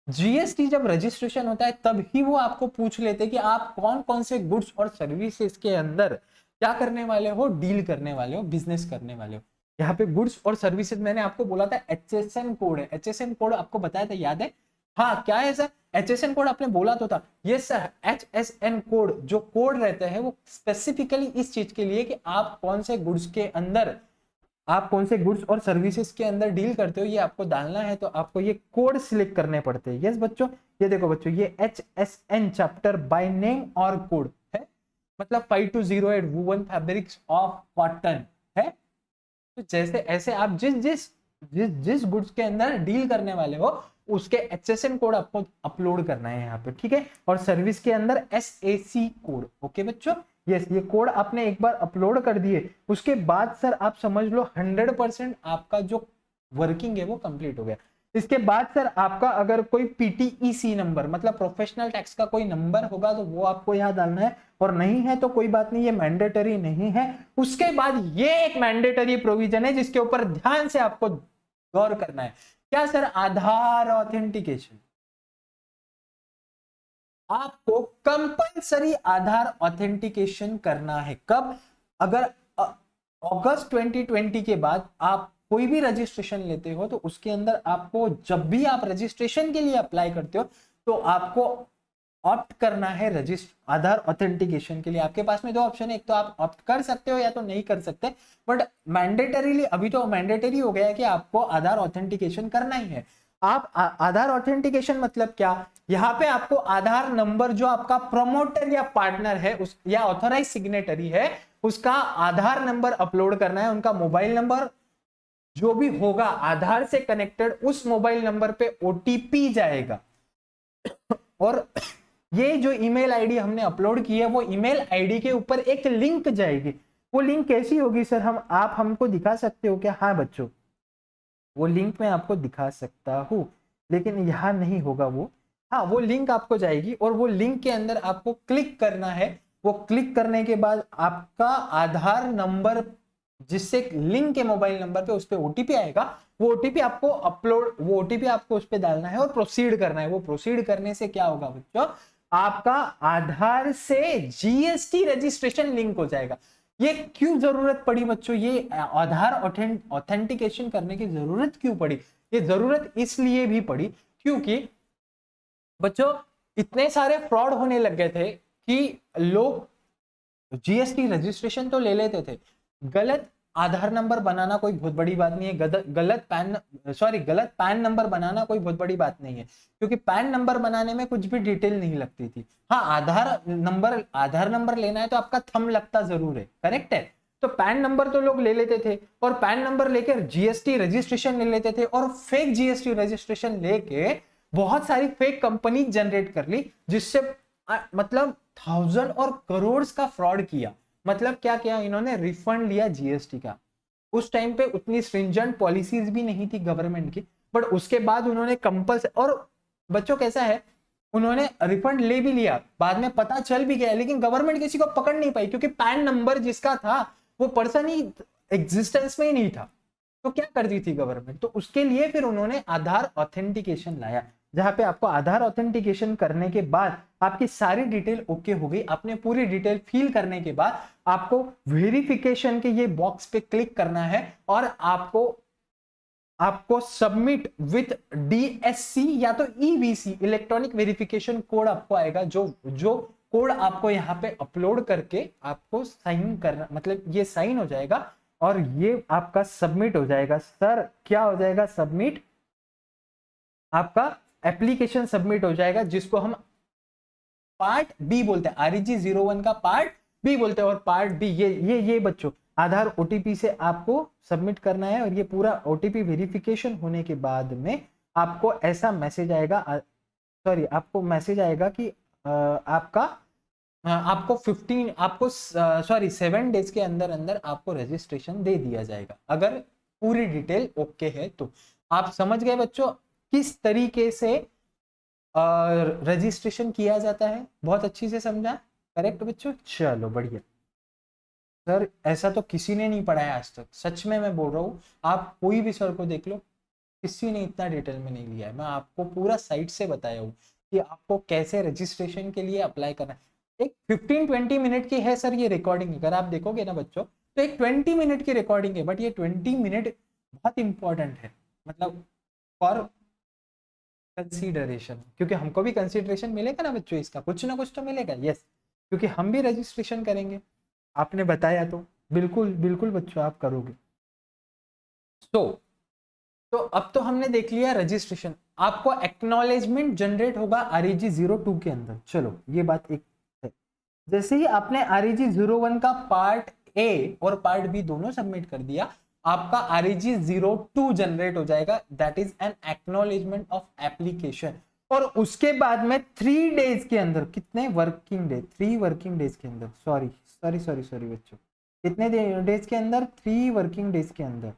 जीएसटी जब रजिस्ट्रेशन होता है तब ही वो आपको पूछ लेते कि आप कौन कौन से गुड्स और सर्विसेज के अंदर क्या करने वाले हो, डील करने वाले हो, बिजनेस करने वाले हो। यहाँ पे गुड्स और सर्विसेज मैंने आपको बोला था HSN कोड है, HSN कोड आपको बताया था, याद है? हाँ क्या है सर, HSN कोड आपने बोला तो था। यस सर, HSN कोड जो कोड रहते हैं वो स्पेसिफिकली इस चीज के लिए कि आप कौन से गुड्स के अंदर, आप कौन से गुड्स और सर्विसेज के अंदर डील करते हो, ये आपको डालना है। तो आपको ये कोड सिलेक्ट करने पड़ते हैं। यस बच्चों, ये देखो बच्चों, ये HSN चैप्टर बाय नेम और कोड है, मतलब 5208 वूवन फैब्रिक्स ऑफ कॉटन है। तो जैसे ऐसे आप जिस गुड्स के अंदर डील करने वाले हो उसके HSN कोड आपको अपलोड करना है यहाँ पे, ठीक है। और सर्विस के अंदर SAC कोड। ओके बच्चों, यस ये कोड आपने एक बार अपलोड कर दिए, उसके बाद सर आप समझ लो 100% आपका जो वर्किंग है वो कंप्लीट हो गया। इसके बाद सर आपका अगर कोई पीटीईसी नंबर मतलब प्रोफेशनल टैक्स का कोई नंबर होगा तो वो आपको यहाँ डालना है, और नहीं है तो कोई बात नहीं, ये मैंडेटरी नहीं है। उसके बाद ये एक मैंडेटरी प्रोविजन है जिसके ऊपर ध्यान से आपको गौर करना है। क्या सर? आधार ऑथेंटिकेशन। आपको कंपलसरी आधार ऑथेंटिकेशन करना है। कब? अगर अगस्त 2020 के बाद आप कोई भी रजिस्ट्रेशन लेते हो तो उसके अंदर आपको, जब भी आप रजिस्ट्रेशन के लिए अप्लाई करते हो तो आपको ऑप्ट करना है रजिस्टर आधार ऑथेंटिकेशन के लिए। आपके पास में दो ऑप्शन है, एक तो आप ऑप्ट कर सकते हो या तो नहीं कर सकते, बट मैंडेटरीली अभी तो मैंडेटरी हो गया है कि आपको आधार ऑथेंटिकेशन करना ही है। आप आधार ऑथेंटिकेशन मतलब क्या? यहाँ पे आपको आधार नंबर जो आपका प्रमोटर या पार्टनर है उस या ऑथोराइज सिग्नेटरी है उसका आधार नंबर अपलोड करना है। उनका मोबाइल नंबर जो भी होगा आधार से कनेक्टेड, उस मोबाइल नंबर पे ओटीपी जाएगा, और ये जो ईमेल आईडी हमने अपलोड की है वो ईमेल आईडी के ऊपर एक लिंक जाएगी। वो लिंक कैसी होगी सर? आप हमको दिखा सकते हो क्या? हाँ बच्चों, वो लिंक मैं आपको दिखा सकता हूँ, लेकिन यहाँ नहीं होगा वो। हाँ, वो लिंक आपको जाएगी और वो लिंक के अंदर आपको क्लिक करना है। वो क्लिक करने के बाद आपका आधार नंबर जिससे लिंक के मोबाइल नंबर पे उस पर ओटीपी आएगा, वो ओटीपी आपको अपलोड, वो ओटीपी आपको उस पर डालना है और प्रोसीड करना है। वो प्रोसीड करने से क्या होगा बच्चों? आपका आधार से जीएसटी रजिस्ट्रेशन लिंक हो जाएगा। ये क्यों जरूरत पड़ी बच्चों? ये आधार ऑथेंटिकेशन करने की जरूरत क्यों पड़ी? ये जरूरत इसलिए भी पड़ी क्योंकि बच्चों इतने सारे फ्रॉड होने लग गए थे कि लोग जीएसटी रजिस्ट्रेशन तो ले लेते थे, गलत आधार नंबर बनाना कोई बहुत बड़ी बात नहीं है, गलत पैन नंबर बनाना कोई बहुत बड़ी बात नहीं है, क्योंकि पैन नंबर बनाने में कुछ भी डिटेल नहीं लगती थी। हाँ, आधार नंबर लेना है तो आपका थंब लगता जरूर है, करेक्ट है। तो पैन नंबर तो लोग ले लेते थे और पैन नंबर लेकर जीएसटी रजिस्ट्रेशन ले लेते थे, और फेक जीएसटी रजिस्ट्रेशन लेके बहुत सारी फेक कंपनी जनरेट कर ली, जिससे मतलब 1000 और करोड़ का फ्रॉड किया। मतलब क्या किया इन्होंने? रिफंड लिया जीएसटी का। उस टाइम पे उतनी स्ट्रिंजेंट पॉलिसीज भी नहीं थी गवर्नमेंट की, बट उसके बाद उन्होंने कंपल्स, और बच्चों कैसा है, उन्होंने रिफंड ले भी लिया, बाद में पता चल भी गया, लेकिन गवर्नमेंट किसी को पकड़ नहीं पाई क्योंकि पैन नंबर जिसका था वो पर्सन ही एग्जिस्टेंस में ही नहीं था। तो क्या करती थी गवर्नमेंट? तो उसके लिए फिर उन्होंने आधार ऑथेंटिकेशन लाया, जहां पे आपको आधार ऑथेंटिकेशन करने के बाद आपकी सारी डिटेल ओके हो गई, आपने पूरी डिटेल फिल करने के बाद आपको वेरिफिकेशन के ये बॉक्स पे क्लिक करना है और आपको सबमिट विथ डीएससी या तो ईवीसी इलेक्ट्रॉनिक वेरिफिकेशन कोड आपको आएगा, जो कोड आपको यहाँ पे अपलोड करके आपको साइन करना, मतलब ये साइन हो जाएगा और ये आपका सबमिट हो जाएगा। सर क्या हो जाएगा? सबमिट, आपका एप्लीकेशन सबमिट हो जाएगा, जिसको हम पार्ट बी बोलते हैं। आरईजी 01 का पार्ट बी बोलते हैं। और पार्ट बी ये बच्चों आधार ओटीपी से आपको सबमिट करना है, और ये पूरा ओटीपी वेरिफिकेशन होने के बाद में आपको ऐसा मैसेज आएगा, आपको मैसेज आएगा कि आपको 7 डेज के अंदर अंदर आपको रजिस्ट्रेशन दे दिया जाएगा, अगर पूरी डिटेल ओके है तो। आप समझ गए बच्चों किस तरीके से रजिस्ट्रेशन किया जाता है? बहुत अच्छी से समझा, करेक्ट बच्चों? चलो बढ़िया। सर ऐसा तो किसी ने नहीं पढ़ाया आज तक, सच में मैं बोल रहा हूँ, आप कोई भी सर को देख लो, किसी ने इतना डिटेल में नहीं लिया है। मैं आपको पूरा साइट से बताया हूँ कि आपको कैसे रजिस्ट्रेशन के लिए अप्लाई करना है। एक 15-20 मिनट की है सर ये रिकॉर्डिंग, अगर आप देखोगे ना बच्चों तो एक 20 मिनट की रिकॉर्डिंग है, बट ये 20 मिनट बहुत इंपॉर्टेंट है, मतलब फॉर कंसीडरेशन, क्योंकि हमको भी कंसीडरेशन मिलेगा ना बच्चों, इसका कुछ ना कुछ तो मिलेगा। यस, क्योंकि हम भी रजिस्ट्रेशन करेंगे, आपने बताया तो बिल्कुल बिल्कुल बच्चों आप करोगे। तो अब तो हमने देख लिया रजिस्ट्रेशन, आपको एक्नॉलेजमेंट जनरेट होगा आरईजी 02 के अंदर। चलो ये बात एक है, जैसे ही आपने आरईजी 01 का पार्ट ए और पार्ट बी दोनों सबमिट कर दिया, आपका आरईजी 02 जनरेट हो जाएगा, that is an acknowledgement of application. और उसके बाद में 3 डेज के अंदर, कितने वर्किंग डे? 3 वर्किंग डेज के अंदर, सॉरी बच्चों, कितने डेज के अंदर? 3 वर्किंग डेज के अंदर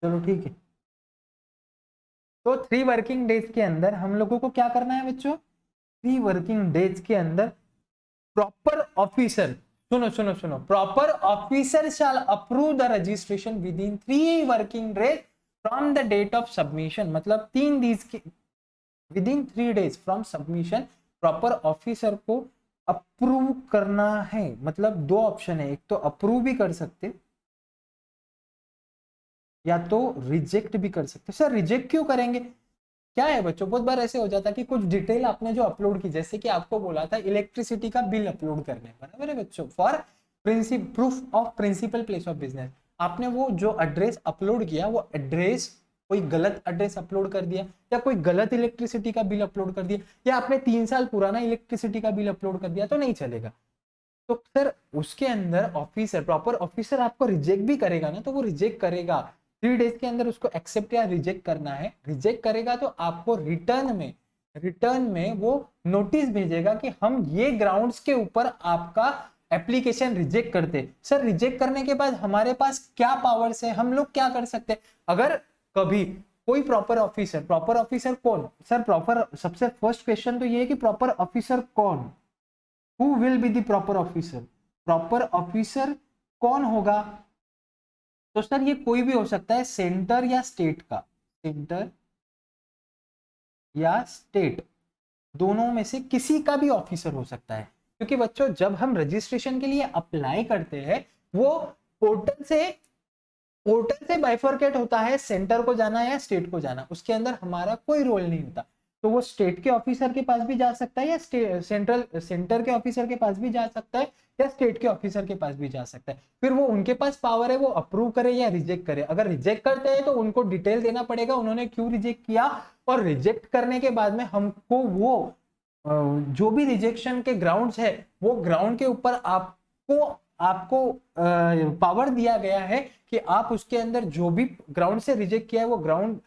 चलो ठीक है। तो 3 वर्किंग डेज के अंदर हम लोगों को क्या करना है बच्चों? 3 वर्किंग डेज के अंदर प्रॉपर ऑफिसर, सुनो सुनो सुनो, proper officer shall approve the registration within 3 working days from the date of submission. मतलब 3 दिन के within 3 days from submission proper officer को अप्रूव करना है। मतलब 2 ऑप्शन है, एक तो अप्रूव भी कर सकते या तो रिजेक्ट भी कर सकते। सर रिजेक्ट क्यों करेंगे? क्या है बच्चों, बहुत बार ऐसे हो जाता है कि कुछ डिटेल आपने जो अपलोड की, जैसे कि आपको बोला था इलेक्ट्रिसिटी का बिल अपलोड करने, बराबर है बच्चों, for proof of principal place of business. आपने वो जो एड्रेस अपलोड किया वो एड्रेस कोई गलत एड्रेस अपलोड कर दिया, या कोई गलत इलेक्ट्रिसिटी का बिल अपलोड कर दिया, या आपने 3 साल पुराना इलेक्ट्रिसिटी का बिल अपलोड कर दिया, तो नहीं चलेगा। तो सर उसके अंदर ऑफिसर, प्रॉपर ऑफिसर आपको रिजेक्ट भी करेगा ना, तो वो रिजेक्ट करेगा 3 डेज के अंदर, उसको एक्सेप्ट या रिजेक्ट करना है। रिजेक्ट करेगा तो आपको रिटर्न में वो नोटिस भेजेगा कि हम ये ग्राउंड्स के ऊपर आपका एप्लीकेशन रिजेक्ट करते। सर रिजेक्ट करने के बाद हमारे पास क्या पावर्स है, हम लोग क्या कर सकते हैं? अगर कभी कोई प्रॉपर ऑफिसर कौन? सर प्रॉपर, सबसे फर्स्ट क्वेश्चन तो ये है कि प्रॉपर ऑफिसर कौन? Who will be the proper officer? Proper officer कौन होगा? तो सर ये कोई भी हो सकता है, सेंटर या स्टेट का, सेंटर या स्टेट दोनों में से किसी का भी ऑफिसर हो सकता है। क्योंकि बच्चों जब हम रजिस्ट्रेशन के लिए अप्लाई करते हैं वो पोर्टल से बाइफरकेट होता है, सेंटर को जाना या स्टेट को जाना, उसके अंदर हमारा कोई रोल नहीं होता। तो वो स्टेट के ऑफिसर के पास भी जा सकता है, या सेंटर के ऑफिसर के पास भी जा सकता है, या स्टेट के ऑफिसर के पास भी जा सकता है। फिर वो उनके पास पावर है, वो अप्रूव करे या रिजेक्ट करे। अगर रिजेक्ट करते हैं तो उनको डिटेल देना पड़ेगा, उन्होंने क्यों रिजेक्ट किया, और रिजेक्ट करने के बाद में हमको वो जो भी रिजेक्शन के ग्राउंड्स है वो ग्राउंड के ऊपर आपको पावर दिया गया है कि आप उसके अंदर जो भी ग्राउंड से रिजेक्ट किया है वो ग्राउंड,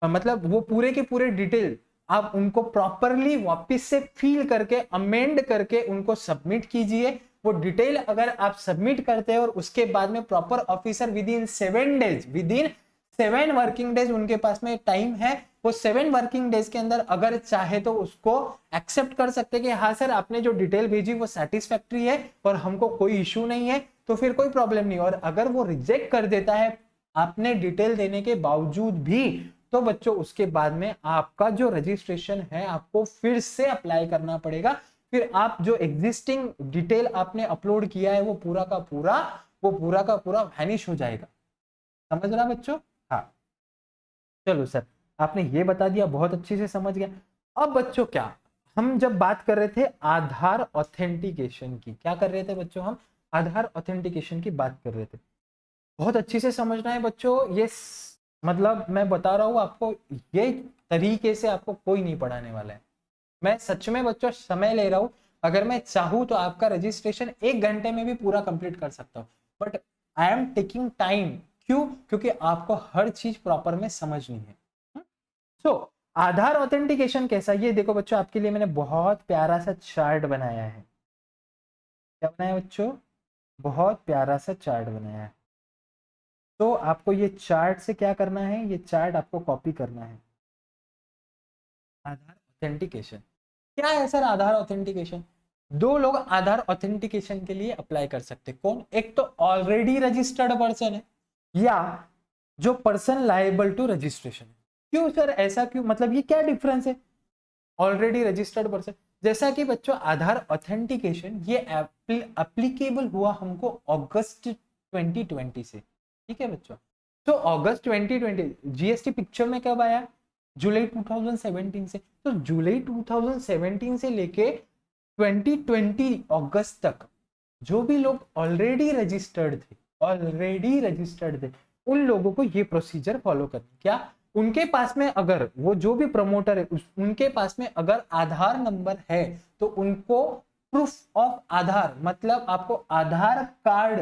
मतलब वो पूरे के पूरे डिटेल आप उनको प्रॉपरली वापस से फिल करके अमेंड करके उनको सबमिट कीजिए। वो डिटेल अगर आप सबमिट करते हैं और उसके बाद में proper officer with in 7 working days उनके पास में टाइम है, वो 7 वर्किंग डेज के अंदर अगर चाहे तो उसको एक्सेप्ट कर सकते हैं कि हाँ सर आपने जो डिटेल भेजी वो सेटिस्फैक्ट्री है और हमको कोई इश्यू नहीं है, तो फिर कोई प्रॉब्लम नहीं। और अगर वो रिजेक्ट कर देता है आपने डिटेल देने के बावजूद भी, तो बच्चों उसके बाद में आपका जो रजिस्ट्रेशन है आपको फिर से अप्लाई करना पड़ेगा। फिर आप जो एग्जिस्टिंग डिटेल आपने अपलोड किया है वो पूरा का पूरा वैनिश हो जाएगा। समझ रहा बच्चों? हाँ चलो सर आपने ये बता दिया, बहुत अच्छे से समझ गया। अब बच्चों क्या हम जब बात कर रहे थे आधार ऑथेंटिकेशन की, क्या कर रहे थे बच्चों? हम आधार ऑथेंटिकेशन की बात कर रहे थे। बहुत अच्छे से समझना है बच्चों, ये मतलब मैं बता रहा हूं आपको, ये तरीके से आपको कोई नहीं पढ़ाने वाला है। मैं सच में बच्चों समय ले रहा हूं, अगर मैं चाहूं तो आपका रजिस्ट्रेशन 1 घंटे में भी पूरा कंप्लीट कर सकता हूं, but I am taking time. क्यों? क्योंकि आपको हर चीज प्रॉपर में समझनी है। सो आधार ऑथेंटिकेशन कैसा, ये देखो बच्चों आपके लिए मैंने बहुत प्यारा सा चार्ट बनाया है। क्या बनाया बच्चों? बहुत प्यारा सा चार्ट बनाया है। तो आपको ये चार्ट से क्या करना है, ये चार्ट आपको कॉपी करना है। आधार ऑथेंटिकेशन क्या है सर? आधार ऑथेंटिकेशन 2 लोग आधार ऑथेंटिकेशन के लिए अप्लाई कर सकते। कौन? एक तो ऑलरेडी रजिस्टर्ड पर्सन है, या जो पर्सन लायबल टू रजिस्ट्रेशन है। क्यों सर ऐसा क्यों, मतलब ये क्या डिफरेंस है? ऑलरेडी रजिस्टर्ड पर्सन, जैसा कि बच्चों आधार ऑथेंटिकेशन ये एप्लीकेबल हुआ हमको अगस्त 2020 से, ठीक है बच्चों। तो अगस्त 2020 जीएसटी पिक्चर में कब आया? जुलाई 2017 से। तो जुलाई 2017 से लेके 2020 अगस्त तक जो भी लोग ऑलरेडी रजिस्टर्ड थे उन लोगों को ये प्रोसीजर फॉलो करना। क्या? उनके पास में अगर वो जो भी प्रमोटर है उनके पास में अगर आधार नंबर है तो उनको प्रूफ ऑफ आधार, मतलब आपको आधार कार्ड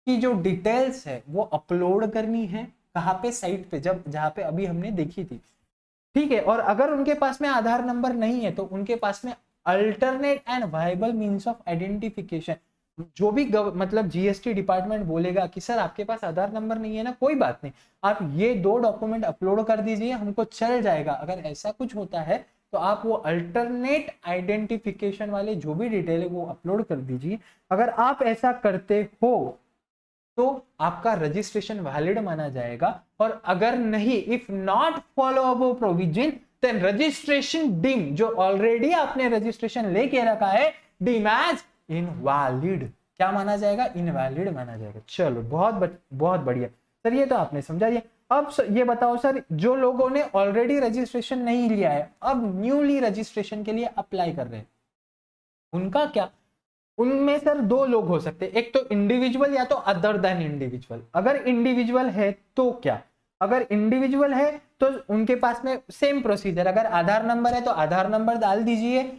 की जो डिटेल्स है वो अपलोड करनी है। कहाँ पे? साइट पे, जहां पे अभी हमने देखी थी, ठीक है। और अगर उनके पास में आधार नंबर नहीं है तो उनके पास में alternate and viable means of identification, जो भी मतलब जीएसटी डिपार्टमेंट बोलेगा कि सर आपके पास आधार नंबर नहीं है ना, कोई बात नहीं, आप ये 2 डॉक्यूमेंट अपलोड कर दीजिए, हमको चल जाएगा। अगर ऐसा कुछ होता है तो आप वो अल्टरनेट आइडेंटिफिकेशन वाले जो भी डिटेल है वो अपलोड कर दीजिए। अगर आप ऐसा करते हो तो आपका रजिस्ट्रेशन वैलिड माना जाएगा, और अगर नहीं, if not follow above provision, then registration deem, जो ऑलरेडी आपने रजिस्ट्रेशन लेके रखा है, डीम एज इनवैलिड। क्या माना जाएगा? इनवैलिड माना जाएगा। चलो बहुत बढ़िया सर, ये तो आपने समझा दिया। अब ये बताओ सर, जो लोगों ने ऑलरेडी रजिस्ट्रेशन नहीं लिया है, अब न्यूली रजिस्ट्रेशन के लिए अप्लाई कर रहे हैं, उनका क्या? उनमें सर 2 लोग हो सकते हैं, एक तो इंडिविजुअल या तो अदर देन इंडिविजुअल। अगर इंडिविजुअल है तो क्या? अगर इंडिविजुअल है तो उनके पास में सेम प्रोसीजर, अगर आधार नंबर है तो आधार नंबर डाल दीजिए,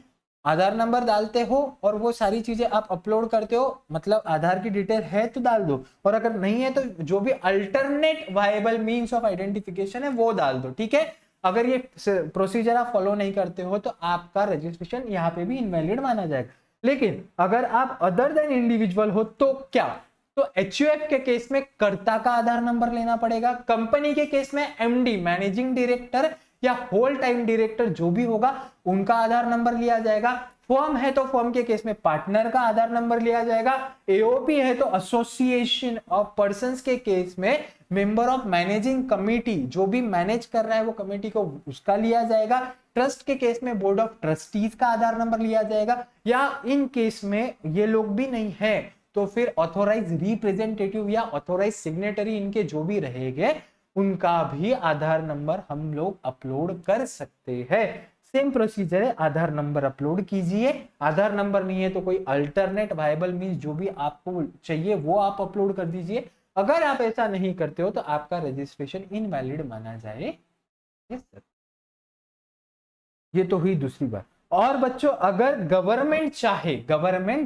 आधार नंबर डालते हो और वो सारी चीजें आप अपलोड करते हो, मतलब आधार की डिटेल है तो डाल दो, और अगर नहीं है तो जो भी alternate viable means of identification है वो डाल दो, ठीक है। अगर ये प्रोसीजर आप फॉलो नहीं करते हो तो आपका रजिस्ट्रेशन यहाँ पे भी इनवैलिड माना जाएगा। लेकिन अगर आप अदर देन इंडिविजुअल हो तो क्या? तो एचयूएफ के केस में कर्ता का आधार नंबर लेना पड़ेगा, कंपनी के केस में एमडी मैनेजिंग डायरेक्टर या होल टाइम डायरेक्टर जो भी होगा उनका आधार नंबर लिया जाएगा, फर्म है तो फर्म के केस में पार्टनर का आधार नंबर लिया जाएगा, एओपी है तो एसोसिएशन ऑफ पर्संस के केस में मेंबर ऑफ मैनेजिंग कमिटी, जो भी मैनेज कर रहा है वो कमेटी को, उसका लिया जाएगा, ट्रस्ट के केस में बोर्ड ऑफ ट्रस्टीज का आधार नंबर लिया जाएगा, या इन केस में ये लोग भी नहीं है तो फिर ऑथोराइज रिप्रेजेंटेटिव या ऑथोराइज सिग्नेटरी इनके जो भी रहेंगे उनका भी आधार नंबर हम लोग अपलोड कर सकते हैं। सेम प्रोसीजर है, आधार नंबर अपलोड कीजिए, आधार नंबर नहीं है तो कोई अल्टरनेट वायबल मींस जो भी आपको चाहिए वो आप अपलोड कर दीजिए। अगर आप ऐसा नहीं करते हो तो आपका रजिस्ट्रेशन इनवैलिड माना जाए। यस सर, ये तो हुई दूसरी बात। और बच्चों, अगर गवर्नमेंट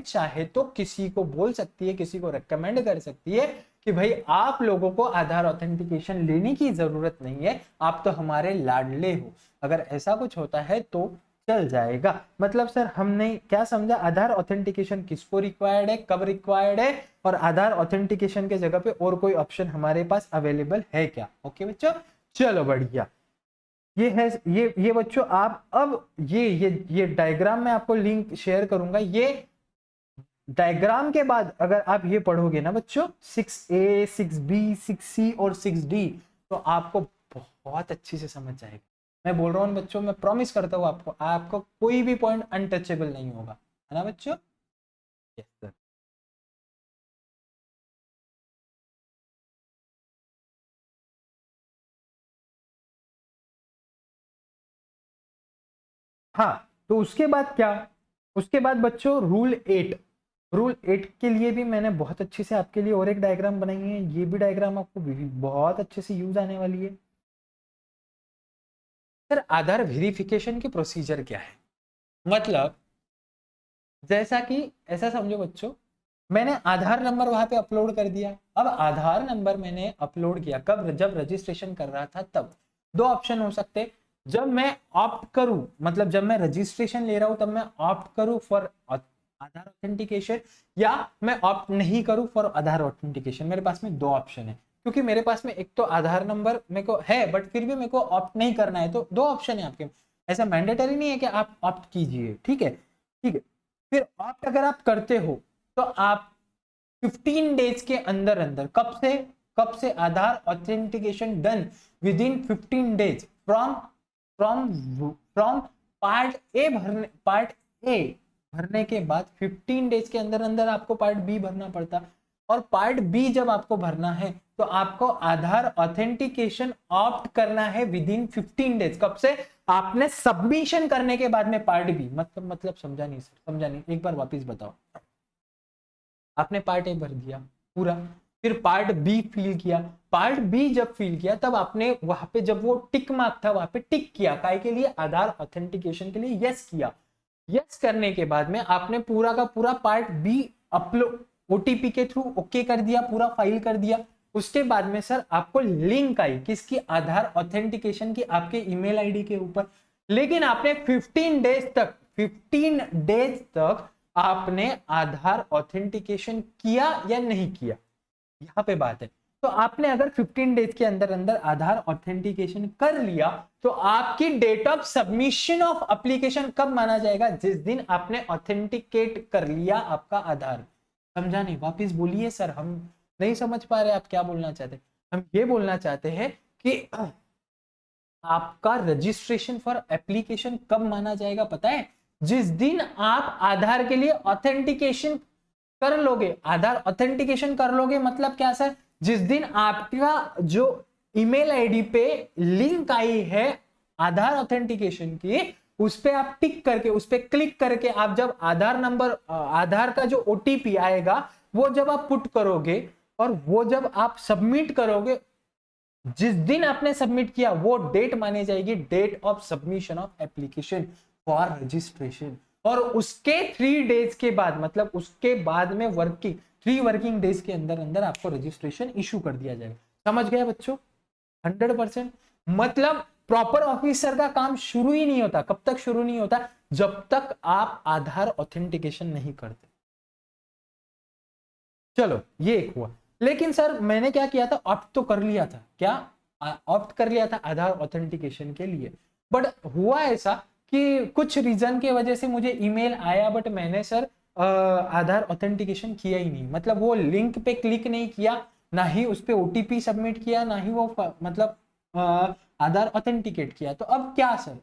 चाहे तो किसी को बोल सकती है, किसी को रेकमेंड कर सकती है कि भाई आप लोगों को आधार ऑथेंटिकेशन लेने की जरूरत नहीं है, आप तो हमारे लाडले हो। अगर ऐसा कुछ होता है तो चल जाएगा। मतलब सर हमने क्या समझा, आधार ऑथेंटिकेशन किसको रिक्वायर्ड है, कब रिक्वायर्ड है, और आधार ऑथेंटिकेशन के जगह पे और कोई ऑप्शन हमारे पास अवेलेबल है क्या? ओके बच्चों, चलो बढ़िया। ये है ये बच्चों, आप अब ये डायग्राम में आपको लिंक शेयर करूंगा। ये डायग्राम के बाद अगर आप ये पढ़ोगे ना बच्चों, 6A 6B 6C और 6D, तो आपको बहुत अच्छी से समझ जाएगा। मैं बोल रहा हूँ बच्चों, मैं प्रॉमिस करता हूँ आपको कोई भी पॉइंट अनटचेबल नहीं होगा, है ना बच्चों? Yes sir. हाँ, तो उसके बाद क्या? उसके बाद बच्चों रूल 8 के लिए भी मैंने बहुत अच्छी से आपके लिए और एक डायग्राम बनाई है। ये भी डायग्राम आपको बहुत अच्छे से यूज आने वाली है। सर आधार वेरिफिकेशन की प्रोसीजर क्या है? मतलब जैसा कि ऐसा समझो बच्चों, मैंने आधार नंबर वहां पे अपलोड कर दिया। अब आधार नंबर मैंने अपलोड किया कब? जब रजिस्ट्रेशन कर रहा था तब। 2 ऑप्शन हो सकते, जब मैं ऑप्ट करूं, मतलब जब मैं रजिस्ट्रेशन ले रहा हूं तब मैं ऑप्ट करूं फॉर आधार ऑथेंटिकेशन, या मैं ऑप्ट नहीं करूं फॉर आधार ऑथेंटिकेशन। मेरे पास में 2 ऑप्शन है, क्योंकि मेरे पास में एक तो आधार नंबर मेरे को है बट फिर भी मेरे को ऑप्ट नहीं करना है, तो 2 ऑप्शन है आपके। ऐसा मैंडेटरी नहीं है कि आप ऑप्ट कीजिए, ठीक है, ठीक है। फिर ऑप्ट अगर आप करते हो तो आप 15 डेज के अंदर अंदर, कब से Aadhaar authentication done within 15 days from part A भरने के बाद 15 डेज के अंदर अंदर आपको पार्ट बी भरना पड़ता। और पार्ट बी जब आपको भरना है तो आपको आधार ऑथेंटिकेशन ऑप्ट करना है विद इन 15 डेज। कब से? आपने सबमिशन करने के बाद में पार्ट बी। मतलब समझा नहीं सर, समझा नहीं, एक बार वापस बताओ। आपने पार्ट ए भर दिया पूरा, फिर पार्ट बी फिल किया, पार्ट बी जब फिल किया तब आपने वहां पे जब वो टिक मार्क था वहां पे टिक किया, काय के लिए? आधार ऑथेंटिकेशन के लिए यस किया। यस करने के बाद में आपने पूरा का पूरा पार्ट बी अपलोड ओटीपी के थ्रू ओके कर दिया, पूरा फाइल कर दिया। उसके बाद में सर आपको लिंक आई किसकी? आधार ऑथेंटिकेशन की, आपके ईमेल आईडी के ऊपर। लेकिन आपने 15 डेज तक आपने आधार ऑथेंटिकेशन किया या नहीं किया, यहां पे बात है। तो आपने अगर 15 डेज के अंदर अंदर आधार ऑथेंटिकेशन कर लिया तो आपकी date of submission of application कब माना जाएगा? जिस दिन आपने ऑथेंटिकेट कर लिया आपका आधार। समझा नहीं? वापिस बोलिए सर, हम नहीं समझ पा रहे आप क्या बोलना चाहते। हम ये बोलना चाहते हैं कि आपका रजिस्ट्रेशन फॉर एप्लीकेशन कब माना जाएगा पता है? जिस दिन आप आधार के लिए ऑथेंटिकेशन कर लोगे। आधार ऑथेंटिकेशन कर लोगे मतलब क्या सर? जिस दिन आपका जो ईमेल आईडी पे लिंक आई है आधार ऑथेंटिकेशन की, उस पे आप टिक करके, उस पे क्लिक करके आप जब आधार नंबर, आधार का जो ओटीपी आएगा वो जब आप पुट करोगे और वो जब आप सबमिट करोगे, जिस दिन आपने सबमिट किया वो डेट मानी जाएगी date of submission of application for registration. और उसके 3 डेज के बाद, मतलब उसके बाद में 3 वर्किंग डेज के अंदर अंदर आपको रजिस्ट्रेशन इशू कर दिया जाएगा। समझ गए बच्चों? 100%। मतलब प्रॉपर ऑफिसर का काम शुरू ही नहीं होता। कब तक शुरू नहीं होता? जब तक आप आधार ऑथेंटिकेशन नहीं करते। चलो ये एक हुआ। लेकिन सर मैंने क्या किया था, ऑप्ट तो कर लिया था। क्या ऑप्ट कर लिया था आधार ऑथेंटिकेशन के लिए, बट हुआ ऐसा कि कुछ रीजन की वजह से मुझे ईमेल आया, बट मैंने सर आधार ऑथेंटिकेशन किया ही नहीं। मतलब वो लिंक पे क्लिक नहीं किया, ना ही उस पे ओटीपी सबमिट किया, ना ही वो मतलब आधार ऑथेंटिकेट किया। तो अब क्या सर,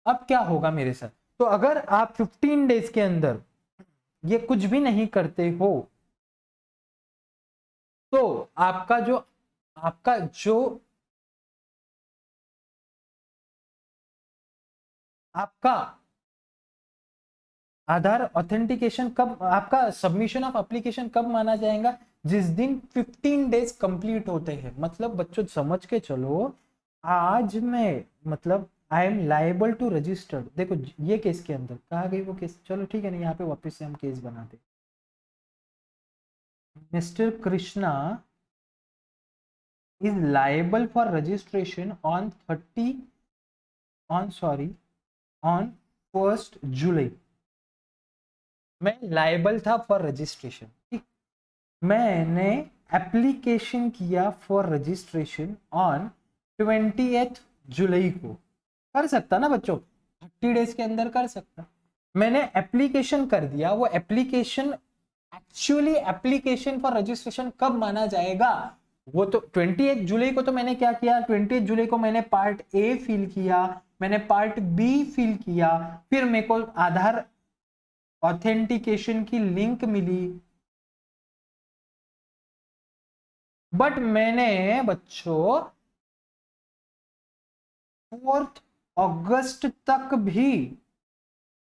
अब क्या होगा मेरे साथ? तो अगर आप 15 डेज के अंदर ये कुछ भी नहीं करते हो तो आपका आधार ऑथेंटिकेशन कब, आपका सबमिशन ऑफ एप्लीकेशन कब माना जाएगा? जिस दिन 15 डेज कंप्लीट होते हैं। मतलब बच्चों समझ के चलो, आज मैं मतलब I am liable to registered. देखो ये केस के अंदर कहा गई वो केस, चलो ठीक है ना, यहाँ पे वापस से हम केस बनाते। Mister Krishna is liable for registration on 1st जुलाई। मैं लाइबल था फॉर रजिस्ट्रेशन, ठीक। मैंने एप्लीकेशन किया फॉर रजिस्ट्रेशन ऑन 20th जुलाई को। कर सकता ना बच्चों, 30 डेज के अंदर कर सकता। मैंने एप्लीकेशन कर दिया। वो application actually application for registration कब माना जाएगा? वो तो 20 जुलाई को तो मैंने क्या किया, 20 जुलाई को मैंने पार्ट ए फिल किया, मैंने पार्ट बी फिल किया, फिर मेरे को आधार ऑथेंटिकेशन की लिंक मिली। बट मैंने बच्चों 4 अगस्त तक भी,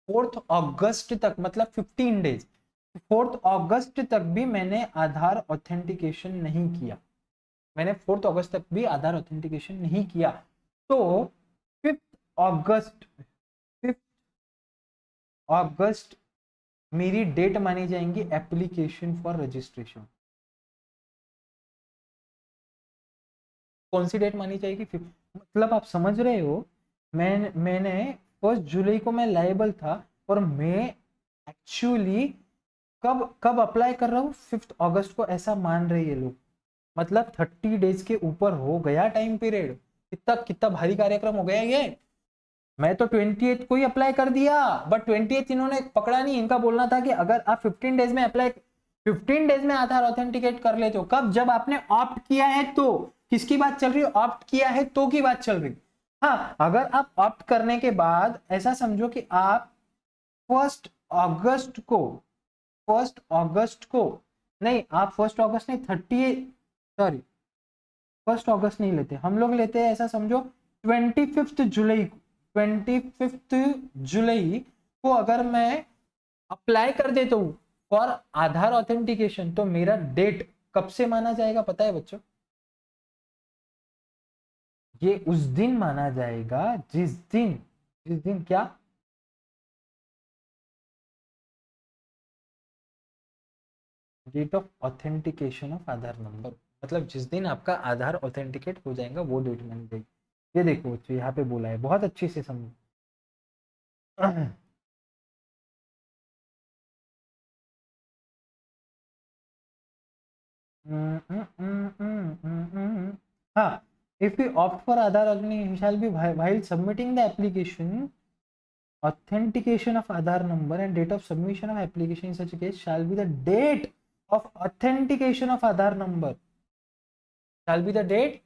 4 अगस्त तक मतलब 15 डेज, 4 अगस्त तक भी मैंने आधार ऑथेंटिकेशन नहीं किया। मैंने 4 अगस्त तक भी आधार ऑथेंटिकेशन नहीं किया। तो 5 अगस्त 5 अगस्त मेरी डेट मानी जाएंगी एप्लीकेशन फॉर रजिस्ट्रेशन। कौन सी डेट मानी जाएगी? मतलब आप समझ रहे हो, मैंने 1 जुलाई को मैं लायबल था और मैं एक्चुअली कब कब अप्लाई कर रहा हूँ, 5 अगस्त को, ऐसा मान रहे ये लोग। मतलब 30 डेज के ऊपर हो गया टाइम पीरियड। कितना कितना भारी कार्यक्रम हो गया ये। मैं तो 28 को ही अप्लाई कर दिया, बट 28 इन्होंने पकड़ा नहीं। इनका बोलना था कि अगर आप 15 डेज में अप्लाई, 15 डेज में आधार ऑथेंटिकेट कर लेते हो। कब? जब आपने ऑप्ट किया है तो। किसकी बात चल रही है? ऑप्ट किया है तो की बात चल रही। हाँ, अगर आप ऑप्ट करने के बाद ऐसा समझो कि आप 1 अगस्त को, 1 अगस्त को नहीं, आप 1 अगस्त नहीं, 30, सॉरी 1 अगस्त नहीं लेते हम लोग, लेते हैं ऐसा समझो 25 जुलाई को। 25 जुलाई को अगर मैं अप्लाई कर देता हूँ फॉर आधार ऑथेंटिकेशन, तो मेरा डेट कब से माना जाएगा पता है बच्चों? ये उस दिन माना जाएगा जिस दिन क्या? Date of authentication of Aadhaar number. मतलब जिस दिन आपका आधार ऑथेंटिकेट हो जाएगा वो डेट मानी जाएगी। ये देखो बच्चों, यहाँ पे बोला है, बहुत अच्छे से समझो। हाँ, if we opt for Aadhaar authentication shall be while submitting the application, authentication of Aadhaar number and date of submission of application in such a case shall be the date of authentication of Aadhaar number. Shall be the date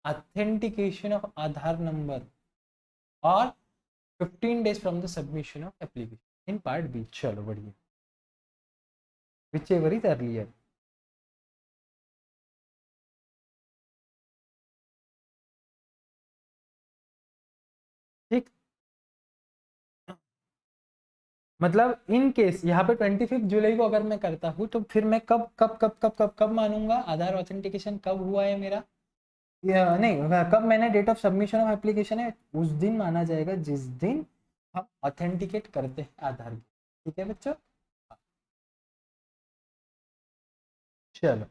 authentication of Aadhaar number or 15 days from the submission of application in part B. चलो बढ़िया, whichever is earlier. ठीक, मतलब in case यहाँ पे 25 जुलाई को अगर मैं करता हूँ तो फिर मैं कब कब कब कब कब कब मानूंगा आधार ऑथेंटिकेशन कब हुआ है मेरा, या नहीं, कब मैंने date of submission of application है उस दिन माना जाएगा जिस दिन हम ऑथेंटिकेट करते हैं आधार की। ठीक है बच्चों, चलो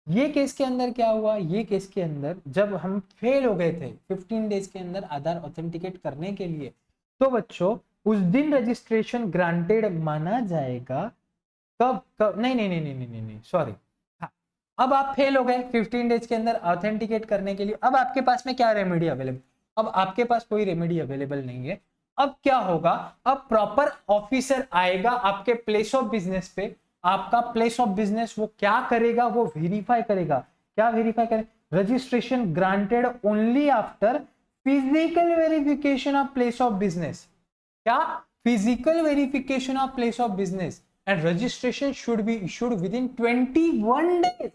ये केस के अंदर क्या हुआ, ये केस के अंदर जब हम फेल हो गए थे 15 डेज के अंदर आधार ऑथेंटिकेट करने के लिए, तो बच्चों उस दिन रजिस्ट्रेशन ग्रांटेड माना जाएगा। कब कब, नहीं नहीं नहीं नहीं नहीं नहीं सॉरी, हाँ, अब आप फेल हो गए 15 डेज के अंदर ऑथेंटिकेट करने के लिए, अब आपके पास में क्या रेमेडी अवेलेबल, अब आपके पास कोई रेमेडी अवेलेबल नहीं है। अब क्या होगा, अब प्रॉपर ऑफिसर आएगा आपके प्लेस ऑफ बिजनेस पे, आपका प्लेस ऑफ बिजनेस वो क्या करेगा, वो वेरीफाई करेगा, क्या वेरीफाई करेगा, registration granted only after physical verification of place of business, क्या, physical verification of place of business, and registration should be issued within 21 days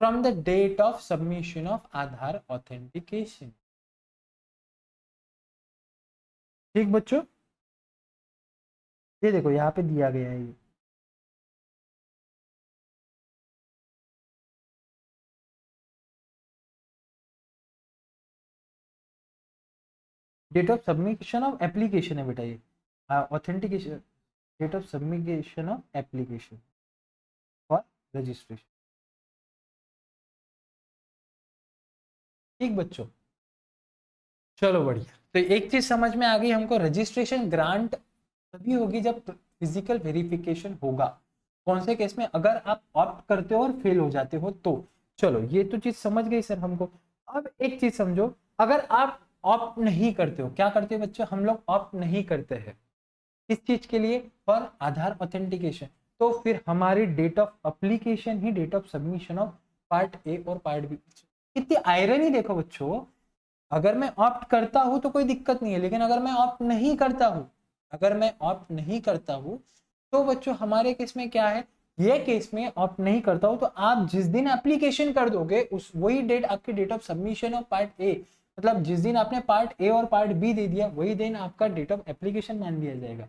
from the date of submission of Aadhaar authentication. ठीक बच्चों, ये देखो यहाँ पे दिया गया है, ये date of submission of application है बेटा, ये authentication, date of submission of application for registration. ठीक बच्चों, चलो बढ़िया, तो एक चीज समझ में आ गई हमको, रजिस्ट्रेशन ग्रांट तभी होगी जब फिजिकल वेरिफिकेशन होगा। कौन से केस में, अगर आप ऑप्ट करते हो और फेल हो जाते हो तो। चलो ये तो चीज समझ गई सर हमको। अब एक चीज समझो, अगर आप ऑप्ट नहीं करते हो, क्या करते हो बच्चों, हम लोग ऑप्ट नहीं करते हैं किस चीज के लिए, फॉर आधार ऑथेंटिकेशन, तो फिर हमारी डेट ऑफ एप्लीकेशन ही date of submission of part A और पार्ट बी। कितनी आयरनी देखो बच्चों, अगर मैं ऑप्ट करता हूं तो कोई दिक्कत नहीं है, लेकिन अगर मैं ऑप्ट नहीं करता हूं, अगर मैं ऑप्ट नहीं करता हूं तो बच्चों हमारे केस में क्या है, ये केस में ऑप्ट नहीं करता हूं तो आप जिस दिन एप्लीकेशन कर दोगे उस वही डेट आपकी date of submission of part A, मतलब जिस दिन आपने पार्ट ए और पार्ट बी दे दिया वही दिन आपका डेट ऑफ एप्लीकेशन मान लिया जाएगा।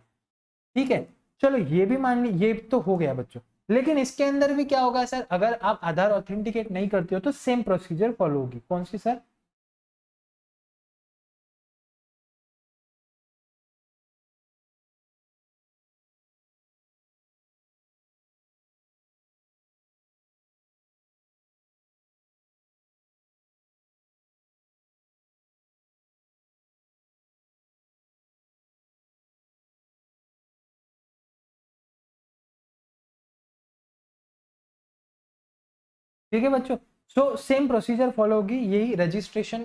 ठीक है, चलो ये भी मान ली, ये तो हो गया बच्चों, लेकिन इसके अंदर भी क्या होगा सर, अगर आप आधार ऑथेंटिकेट नहीं करते हो तो सेम प्रोसीजर फॉलो होगी, कौन सी सर, ठीक है बच्चों। सो सेम प्रोसीजर फॉलो होगी, यही रजिस्ट्रेशन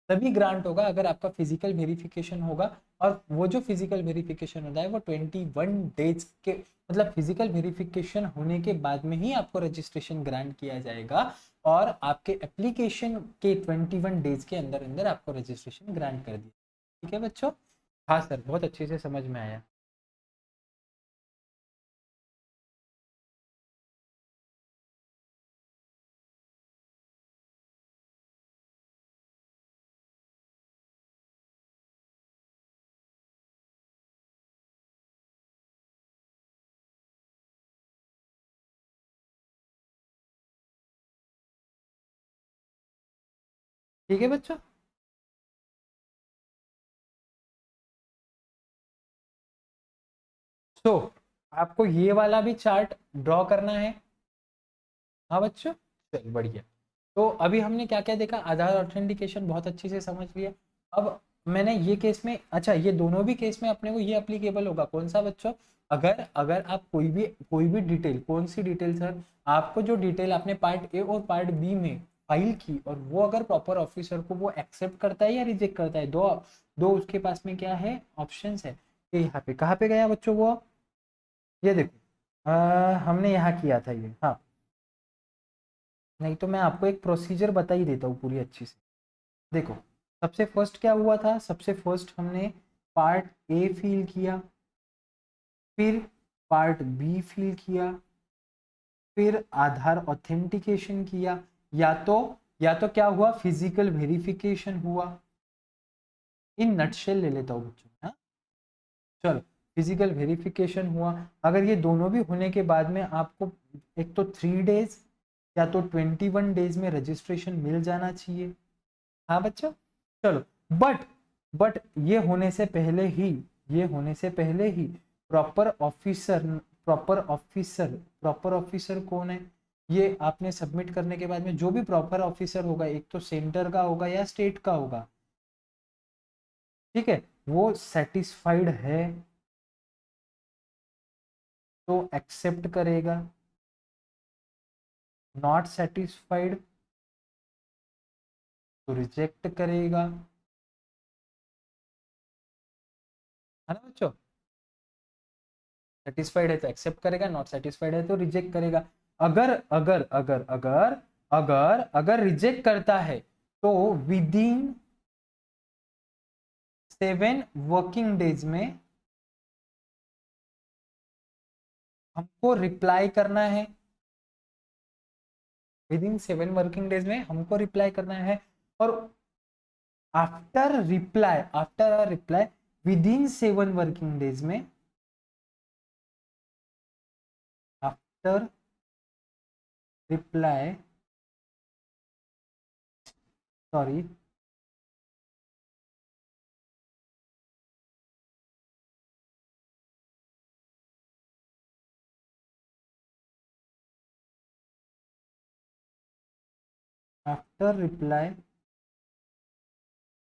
तभी ग्रांट होगा अगर आपका फिजिकल वेरिफिकेशन होगा, और वो जो फिजिकल वेरिफिकेशन होता है वो 21 डेज के, मतलब फिजिकल वेरिफिकेशन होने के बाद में ही आपको रजिस्ट्रेशन ग्रांट किया जाएगा, और आपके एप्लीकेशन के 21 डेज के अंदर अंदर आपको रजिस्ट्रेशन ग्रांट कर दिया। ठीक है बच्चों, हाँ सर बहुत अच्छे से समझ में आया। ठीक है बच्चों, तो आपको ये वाला भी चार्ट ड्रॉ करना है। हाँ बच्चों, चल बढ़िया, तो अभी हमने क्या क्या देखा, आधार ऑथेंटिकेशन बहुत अच्छे से समझ लिया। अब मैंने ये केस में, अच्छा ये दोनों भी केस में अपने को ये अप्लीकेबल होगा, कौन सा बच्चों, अगर अगर आप कोई भी डिटेल, कौन सी डिटेल सर, आपको जो डिटेल आपने पार्ट ए और पार्ट बी में फाइल की और वो अगर प्रॉपर ऑफिसर को वो एक्सेप्ट करता है या रिजेक्ट करता है, दो दो उसके पास में क्या है, ऑप्शंस है। ये यहाँ पे कहाँ पे गया बच्चों वो, ये देखो, हमने यहाँ किया था ये, हाँ, नहीं तो मैं आपको एक प्रोसीजर बता ही देता हूँ पूरी अच्छी से। देखो, सबसे फर्स्ट क्या हुआ था, सबसे फर्स्ट हमने पार्ट ए फिल किया, फिर पार्ट बी फिल किया, फिर आधार ऑथेंटिकेशन किया, या तो क्या हुआ, फिजिकल वेरिफिकेशन हुआ। इन नटशेल ले लेता हूँ बच्चों, हाँ, चलो, फिजिकल वेरिफिकेशन हुआ। अगर ये दोनों भी होने के बाद में आपको एक तो 3 डेज या तो 21 डेज में रजिस्ट्रेशन मिल जाना चाहिए। हाँ बच्चों, चलो, बट बट ये होने से पहले ही प्रॉपर ऑफिसर, प्रॉपर ऑफिसर कौन है, ये आपने सबमिट करने के बाद में जो भी प्रॉपर ऑफिसर होगा, एक तो सेंटर का होगा या स्टेट का होगा, ठीक है, वो सेटिस्फाइड है तो एक्सेप्ट करेगा, नॉट सेटिस्फाइड तो रिजेक्ट करेगा, है ना बच्चों। सेटिस्फाइड है तो एक्सेप्ट करेगा, नॉट सेटिस्फाइड है तो रिजेक्ट करेगा। अगर अगर अगर अगर अगर अगर रिजेक्ट करता है तो विदिन 7 वर्किंग डेज में हमको रिप्लाई करना है, विदिन 7 वर्किंग डेज में हमको रिप्लाई करना है। और after reply within 7 working days में, after reply, sorry, after reply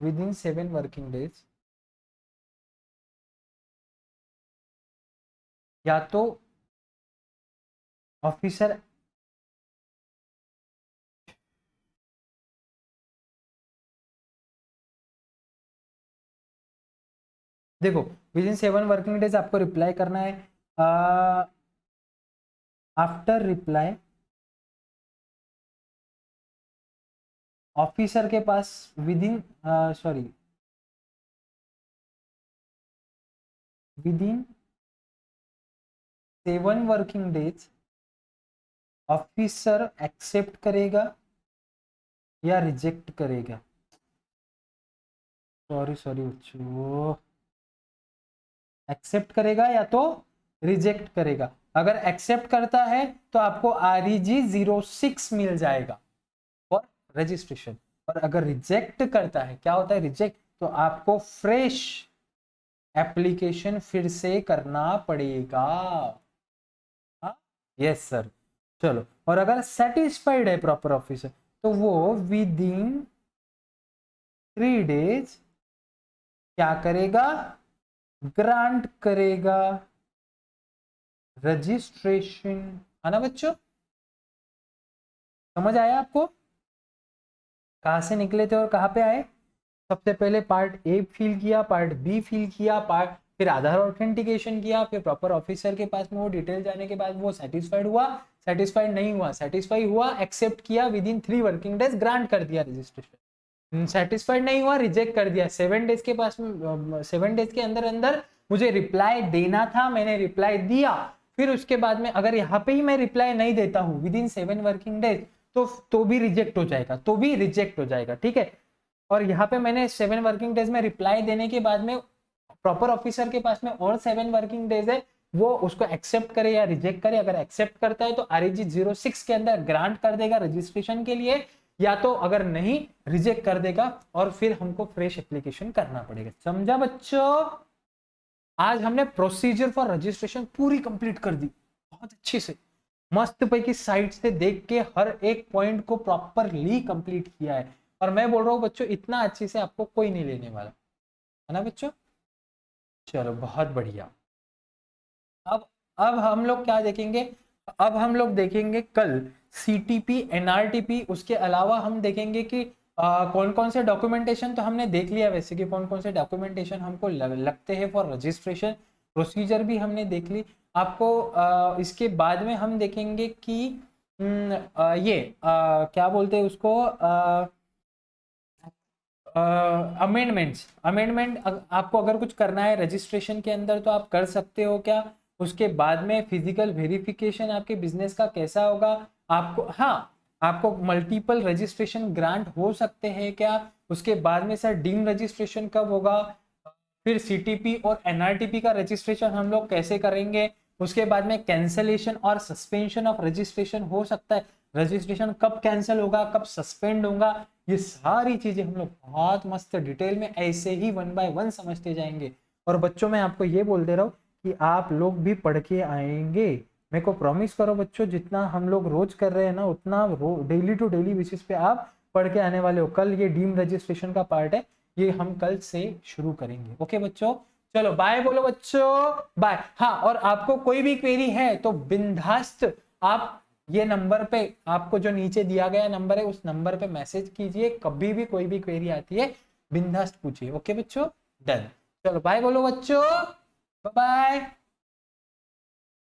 within 7 working days, या तो ऑफिसर, देखो, विद इन 7 वर्किंग डेज आपको रिप्लाई करना है। आफ्टर रिप्लाई ऑफिसर के पास within, sorry, within 7 working days officer accept करेगा या रिजेक्ट करेगा, सॉरी सॉरी बच्चों, एक्सेप्ट करेगा या तो रिजेक्ट करेगा। अगर एक्सेप्ट करता है तो आपको REG06 मिल जाएगा फॉर रजिस्ट्रेशन, और अगर रिजेक्ट करता है, क्या होता है रिजेक्ट, तो आपको फ्रेश एप्लीकेशन फिर से करना पड़ेगा। हाँ, यस सर, चलो। और अगर सेटिस्फाइड है प्रॉपर ऑफिसर तो वो विद इन 3 डेज क्या करेगा, ग्रांट करेगा रजिस्ट्रेशन, है ना बच्चों, समझ आया आपको, कहां से निकले थे और कहां पे आए। सबसे पहले पार्ट ए फिल किया, पार्ट बी फिल किया, फिर आधार ऑथेंटिकेशन किया, फिर प्रॉपर ऑफिसर के पास में वो डिटेल जाने के बाद वो सेटिस्फाइड हुआ, सेटिस्फाइड नहीं हुआ, सेटिस्फाई हुआ, एक्सेप्ट किया, with in 3 working days grant कर दिया रजिस्ट्रेशन, सेटिस्फाइड नहीं हुआ, रिजेक्ट कर दिया। 7 डेज के पास में, 7 डेज के अंदर अंदर मुझे रिप्लाई देना था, मैंने रिप्लाई दिया, फिर उसके बाद में अगर यहाँ पे ही मैं रिप्लाई नहीं देता हूँ विद इन 7 वर्किंग डेज तो भी रिजेक्ट हो जाएगा, तो भी रिजेक्ट हो जाएगा, ठीक है। और यहाँ पे मैंने 7 वर्किंग डेज में रिप्लाई देने के बाद में प्रॉपर ऑफिसर के पास में और 7 वर्किंग डेज है, वो उसको एक्सेप्ट करे या रिजेक्ट करे। अगर एक्सेप्ट करता है तो REG06 के अंदर ग्रांट कर देगा रजिस्ट्रेशन के लिए, या तो अगर नहीं रिजेक्ट कर देगा और फिर हमको फ्रेश एप्लीकेशन करना पड़ेगा। समझा बच्चों, आज हमने प्रोसीजर फॉर रजिस्ट्रेशन पूरी कंप्लीट कर दी, बहुत अच्छी से, मस्त पैकी साइड से देख के हर एक पॉइंट को प्रॉपरली कंप्लीट किया है। और मैं बोल रहा हूँ बच्चों, इतना अच्छे से आपको कोई नहीं लेने वाला, है ना बच्चों। चलो बहुत बढ़िया। अब हम लोग क्या देखेंगे, अब हम लोग देखेंगे कल सीटीपी एनआरटीपी, उसके अलावा हम देखेंगे कि कौन कौन से डॉक्यूमेंटेशन तो हमने देख लिया वैसे कि कौन कौन से डॉक्यूमेंटेशन हमको लगते हैं फॉर रजिस्ट्रेशन, प्रोसीजर भी हमने देख ली। आपको इसके बाद में हम देखेंगे कि ये क्या बोलते हैं उसको, अमेंडमेंट आपको अगर कुछ करना है रजिस्ट्रेशन के अंदर तो आप कर सकते हो क्या। उसके बाद में फिजिकल वेरिफिकेशन आपके बिजनेस का कैसा होगा, आपको हाँ आपको मल्टीपल रजिस्ट्रेशन ग्रांट हो सकते हैं क्या। उसके बाद में सर डीम रजिस्ट्रेशन कब होगा, फिर सीटीपी और एनआरटीपी का रजिस्ट्रेशन हम लोग कैसे करेंगे। उसके बाद में कैंसलेशन और सस्पेंशन ऑफ रजिस्ट्रेशन हो सकता है, रजिस्ट्रेशन कब कैंसिल होगा कब सस्पेंड होगा, ये सारी चीजें हम लोग बहुत मस्त डिटेल में ऐसे ही 1 बाय 1 समझते जाएंगे। और बच्चों मैं आपको ये बोल दे रहा हूँ कि आप लोग भी पढ़ के आएंगे, मेरे को प्रॉमिस करो बच्चों, जितना हम लोग रोज कर रहे हैं ना उतना डेली टू डेली बेसिस पे आप पढ़ के आने वाले हो। कल ये डीम रजिस्ट्रेशन का पार्ट है, ये हम कल से शुरू करेंगे। ओके बच्चों, चलो बाय बोलो बच्चों, बाय। हाँ और आपको कोई भी क्वेरी है तो बिंदास्त आप ये नंबर पे, आपको जो नीचे दिया गया नंबर है उस नंबर पे मैसेज कीजिए, कभी भी कोई भी क्वेरी आती है बिंदास्त पूछिए। ओके बच्चों, डन। चलो बाय बोलो बच्चों, बाय बाय।